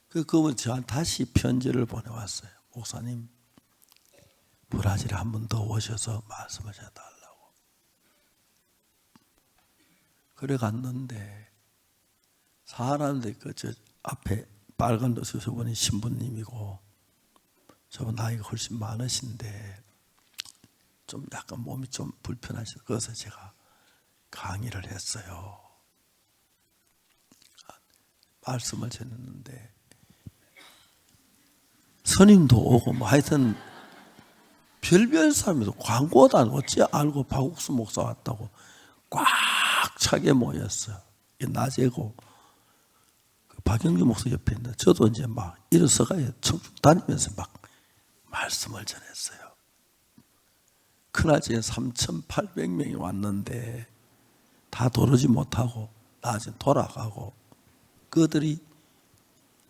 그분이 저한테 다시 편지를 보내왔어요. 목사님, 브라질에 한 번 더 오셔서 말씀을 해달라고. 그래 갔는데 사람들이 저 앞에 빨간 옷을 저분이 신부님이고 저분 나이가 훨씬 많으신데 좀 약간 몸이 좀 불편하셔서 그래서 제가 강의를 했어요. 말씀을 전했는데 스님도 오고 뭐 하여튼 별별 사람이도 광고도 안 어찌 알고 박옥수 목사 왔다고 꽉 차게 모였어요. 낮에고 박영규 목사 옆에 있는데 저도 이제 막 일어서가 청축 다니면서 막 말씀을 전했어요. 그날쯤에 3,800명이 왔는데 다 도르지 못하고 나중에 돌아가고 그들이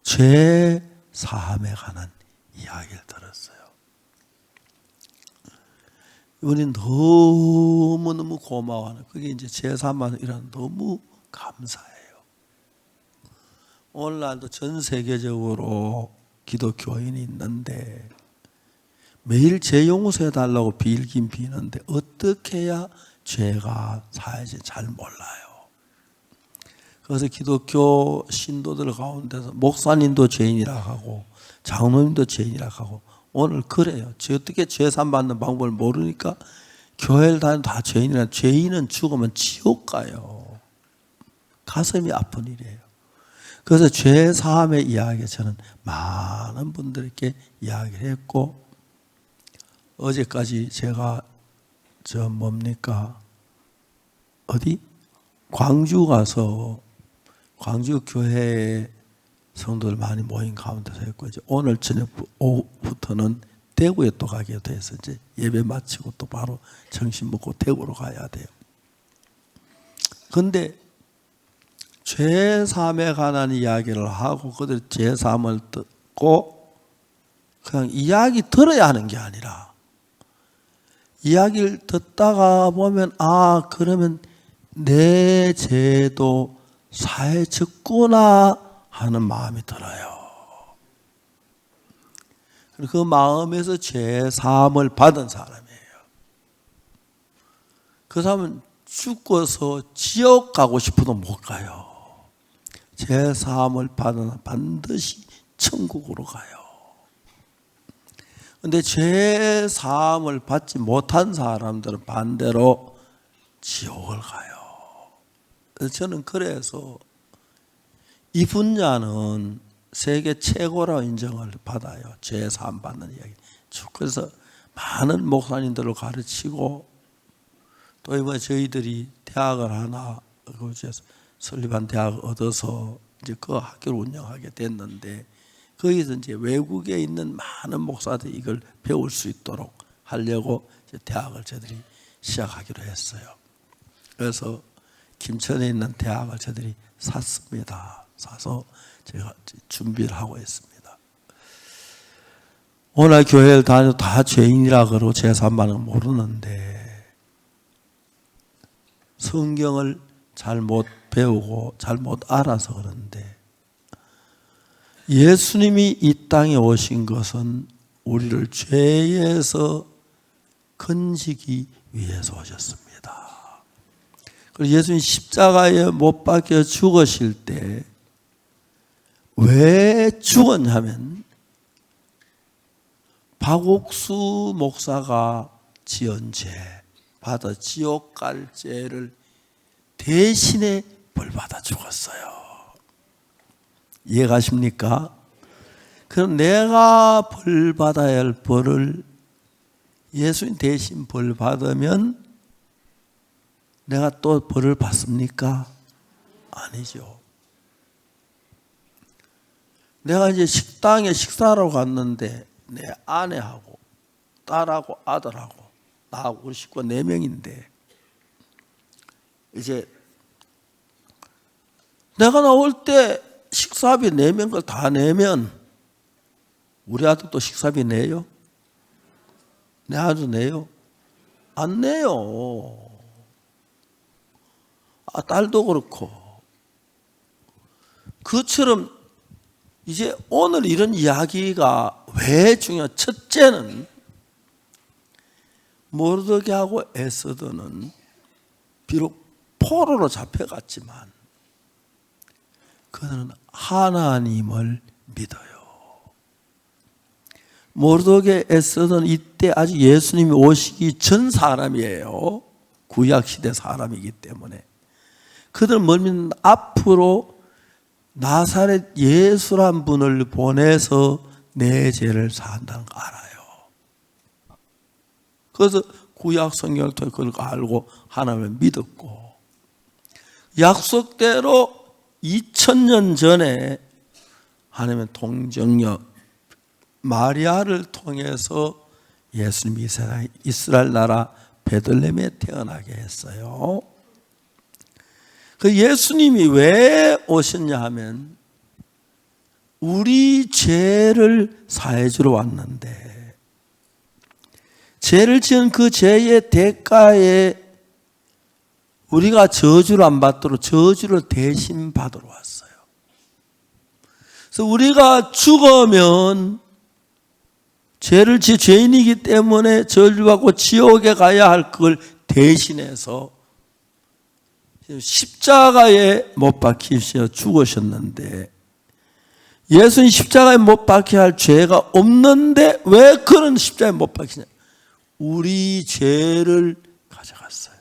죄 사함에 관한 이야기를 들었어요. 우리는 너무너무 고마워하는 그게 이제 죄 사함을 이라는 너무 감사해요. 오늘날도 전 세계적으로 기독교인이 있는데 매일 죄 용서해 달라고 빌긴 비는데 어떻게 해야 죄가 사야지 잘 몰라요. 그래서 기독교 신도들 가운데서 목사님도 죄인이라 하고 장로님도 죄인이라 하고 오늘 그래요. 어떻게 죄산 받는 방법을 모르니까 교회를 다니면 다 죄인이라. 죄인은 죽으면 지옥 가요. 가슴이 아픈 일이에요. 그래서 죄 사함의 이야기 저는 많은 분들에게 이야기를 했고, 어제까지 제가 어디? 광주 가서 광주 교회에 성도들 많이 모인 가운데서 했고, 이제 오늘 저녁 오후부터는 대구에 또 가게 돼서 이제 예배 마치고 또 바로 점심 먹고 대구로 가야 돼요. 근데 죄 사함에 관한 이야기를 하고 그들 죄 사함을 듣고 그냥 이야기 들어야 하는 게 아니라 이야기를 듣다가 보면 그러면 내 죄도 사해졌구나 하는 마음이 들어요. 그 마음에서 죄 사함을 받은 사람이에요. 그 사람은 죽어서 지옥 가고 싶어도 못 가요. 죄 사함을 받으면 반드시 천국으로 가요. 그런데 죄 사함을 받지 못한 사람들은 반대로 지옥을 가요. 저는 그래서 이 분야는 세계 최고라고 인정을 받아요. 죄 사함 받는 이야기. 그래서 많은 목사님들을 가르치고 또 이번에 저희들이 대학을 하나 설립한 대학을 얻어서 이제 그 학교를 운영하게 됐는데 거기서 이제 외국에 있는 많은 목사들이 이걸 배울 수 있도록 하려고 이제 대학을 저희들이 시작하기로 했어요. 그래서 김천에 있는 대학을 저희들이 샀습니다. 사서 제가 준비를 하고 있습니다. 오늘 교회를 다녀도 다 죄인이라 그러고 죄사함을 모르는데 성경을 잘못 배우고 잘못 알아서 그러는데 예수님이 이 땅에 오신 것은 우리를 죄에서 건지기 위해서 오셨습니다. 그리고 예수님이 십자가에 못 박혀 죽으실 때 왜 죽었냐면 박옥수 목사가 지은 죄, 받아 지옥 갈 죄를 대신에 벌 받아 죽었어요. 이해가십니까? 그럼 내가 벌 받아야 할 벌을 예수님 대신 벌 받으면 내가 또 벌을 받습니까? 아니죠. 내가 이제 식당에 식사하러 갔는데 내 아내하고 딸하고 아들하고 나하고 우리 식구 4명인데 이제 내가 나올 때 식사비 4명 걸 다 내면 우리 아들도 식사비 내요? 내 아들 내요? 안 내요. 딸도 그렇고. 그처럼 이제 오늘 이런 이야기가 왜 중요한? 첫째는 모르드게하고 에스더는 비록 포로로 잡혀갔지만 그들은 하나님을 믿어요. 모르드게 에스더는 이때 아직 예수님이 오시기 전 사람이에요. 구약시대 사람이기 때문에 그들은 뭘 믿는 앞으로 나사렛 예수란 분을 보내서 내 죄를 사한다는 거 알아요. 그래서 구약 성경을 통해 그걸 알고 하나님을 믿었고 약속대로 2000년 전에 하나님의 동정녀 마리아를 통해서 예수님이 이스라엘 나라 베들레헴에 태어나게 했어요. 그 예수님이 왜 오셨냐 하면 우리 죄를 사해 주러 왔는데 죄를 지은 그 죄의 대가에 우리가 저주를 안 받도록 저주를 대신 받으러 왔어요. 그래서 우리가 죽으면 죄를 지은 죄인이기 때문에 저주받고 지옥에 가야 할 그걸 대신해서 십자가에 못 박히셔 죽으셨는데, 예수님 십자가에 못 박혀야 할 죄가 없는데 왜 그런 십자가에 못 박히냐? 우리 죄를 가져갔어요.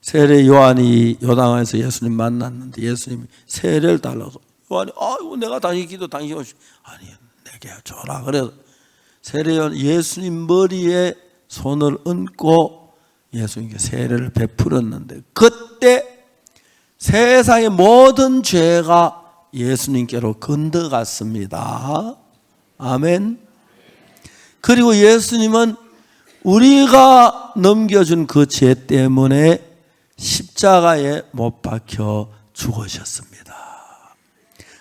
세례 요한이 요단강에서 예수님 만났는데 예수님이 세례를 달라서 요한이 아이고 내가 당신 기도 당신 오시 아니 내게 줘라. 그래서 세례 요한 예수님 머리에 손을 얹고 예수님께 세례를 베풀었는데, 그때 세상의 모든 죄가 예수님께로 건너갔습니다. 아멘. 그리고 예수님은 우리가 넘겨준 그 죄 때문에 십자가에 못 박혀 죽으셨습니다.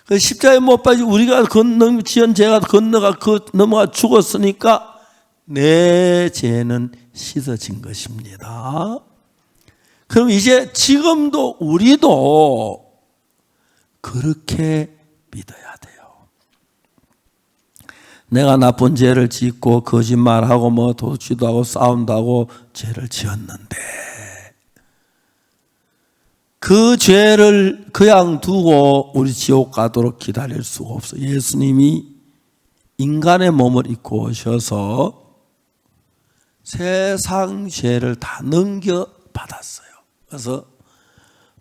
그 십자가에 못 박혀 우리가 지은 죄가 넘어가 죽었으니까 내 죄는 씻어진 것입니다. 그럼 이제 지금도 우리도 그렇게 믿어야 돼요. 내가 나쁜 죄를 짓고 거짓말하고 뭐 도둑질도 하고 싸운다고 죄를 지었는데 그 죄를 그냥 두고 우리 지옥 가도록 기다릴 수가 없어요. 예수님이 인간의 몸을 입고 오셔서 세상 죄를 다 넘겨받았어요. 그래서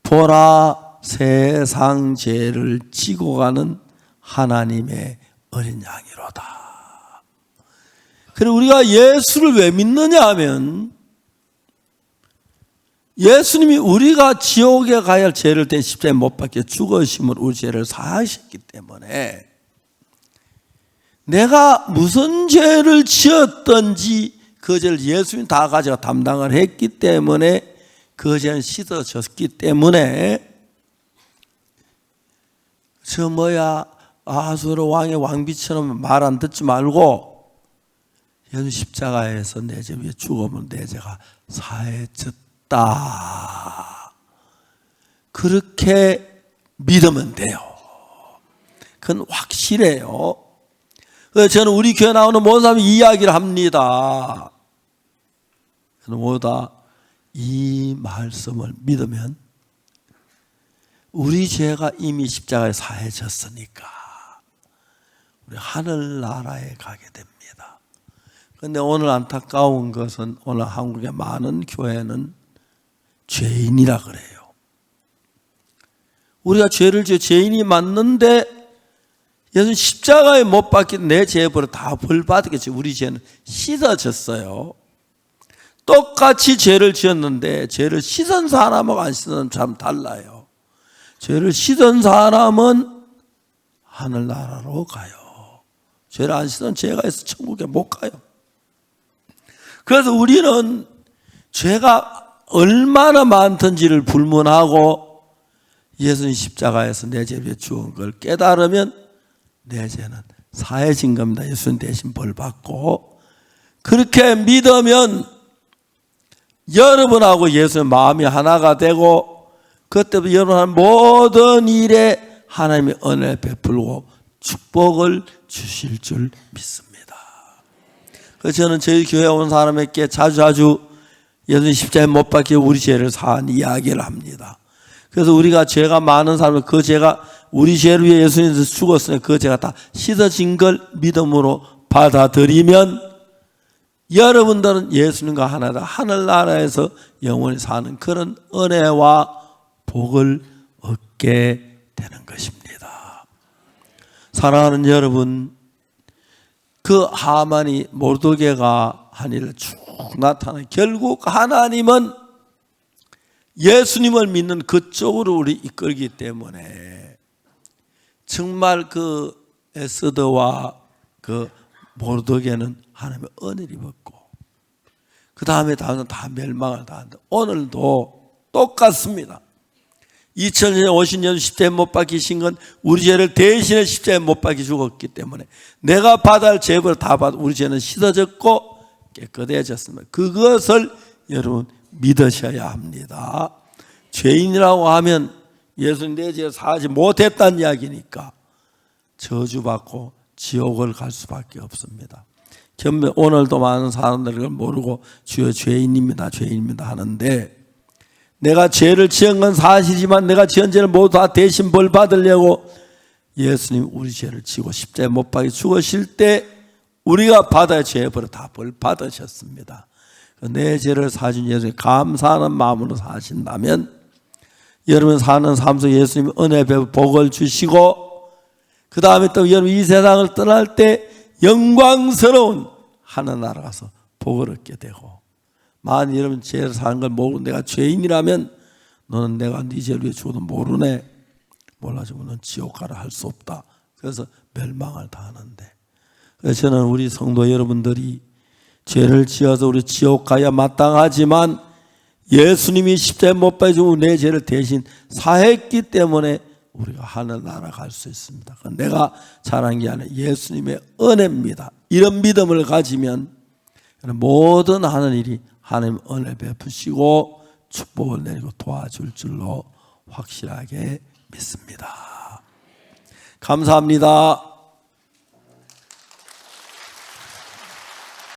보라 세상 죄를 지고 가는 하나님의 어린 양이로다. 그리고 우리가 예수를 왜 믿느냐 하면 예수님이 우리가 지옥에 가야 할 죄를 대신 십자가에 못 박혀 죽으심으로 우리 죄를 사하셨기 때문에 내가 무슨 죄를 지었든지 그 죄를 예수님이 다 가져가 담당을 했기 때문에 그 죄는 씻어졌기 때문에 저 뭐야 아하수로 왕의 왕비처럼 말 안 듣지 말고 예수 십자가에서 내 죄 위에 죽으면 내 죄가 사해졌다. 그렇게 믿으면 돼요. 그건 확실해요. 그래서 저는 우리 교회 나오는 모든 사람이 이 이야기를 합니다. 모두 이 말씀을 믿으면 우리 죄가 이미 십자가에 사해졌으니까 우리 하늘나라에 가게 됩니다. 그런데 오늘 안타까운 것은 오늘 한국의 많은 교회는 죄인이라 그래요. 우리가 죄를 지어 죄인이 맞는데 예수님 십자가에 못 박힌 내 죄벌을 다 벌받겠지. 우리 죄는 씻어졌어요. 똑같이 죄를 지었는데 죄를 씻은 사람하고 안 씻은 사람 달라요. 죄를 씻은 사람은 하늘나라로 가요. 죄를 안 씻은 죄가 있어 천국에 못 가요. 그래서 우리는 죄가 얼마나 많던지를 불문하고 예수님 십자가에서 내 죄를 죽은 걸 깨달으면 내 죄는 사해진 겁니다. 예수님 대신 벌 받고 그렇게 믿으면 여러분하고 예수님 마음이 하나가 되고 그때부터 여러분 하는 모든 일에 하나님의 은혜를 베풀고 축복을 주실 줄 믿습니다. 그래서 저는 저희 교회에 온 사람에게 자주 예수님 십자가에 못 박혀 우리 죄를 사한 이야기를 합니다. 그래서 우리가 죄가 많은 사람은 그 죄가 우리 죄를 위해 예수님께서 죽었으니 그 죄가 다 씻어진 걸 믿음으로 받아들이면 여러분들은 예수님과 하나다 하늘나라에서 영원히 사는 그런 은혜와 복을 얻게 되는 것입니다. 사랑하는 여러분, 그 하만이 모르드게가 한 일을 쭉 나타나 결국 하나님은 예수님을 믿는 그쪽으로 우리 이끌기 때문에 정말 그 에스더와 그 모르드게는 하나님의 은혜를 입었고 그 다음에 다는 다 멸망을 당한다. 오늘도 똑같습니다. 2000년 50년 십자가에 못 박히신 건 우리 죄를 대신해 십자가에 못 박혀 죽었기 때문에 내가 받아야 할 죄를 다 받아 우리 죄는 씻어졌고 깨끗해졌습니다. 그것을 여러분 믿으셔야 합니다. 죄인이라고 하면 예수님 내 죄를 사하지 못했다는 이야기니까 저주받고 지옥을 갈 수밖에 없습니다. 오늘도 많은 사람들이 그걸 모르고 주여 죄인입니다 하는데, 내가 죄를 지은 건 사실이지만 내가 지은 죄를 모두 다 대신 벌 받으려고 예수님 우리 죄를 지고 십자가에 못 박혀 죽으실 때 우리가 받아야 죄의 벌을 다 벌 받으셨습니다. 내 죄를 사준 예수님 감사하는 마음으로 사신다면 여러분 사는 삶 속에 예수님 은혜 베풀 복을 주시고, 그 다음에 또 여러분 이 세상을 떠날 때 영광스러운 하늘나라 가서 복을 얻게 되고, 만일 여러분 죄를 사는 걸 모르고 내가 죄인이라면 너는 내가 네 죄를 위해 죽어도 모르네, 몰라주면 너는 지옥 가라 할 수 없다. 그래서 멸망을 당하는데, 그래서 저는 우리 성도 여러분들이 죄를 지어서 우리 지옥 가야 마땅하지만 예수님이 십자가에 못 박히시고 내 죄를 대신 사했기 때문에 우리가 하늘나라 갈 수 있습니다. 내가 잘한 게 아니라 예수님의 은혜입니다. 이런 믿음을 가지면 모든 하는 일이 하나님 은혜 베푸시고 축복을 내리고 도와줄 줄로 확실하게 믿습니다. 감사합니다.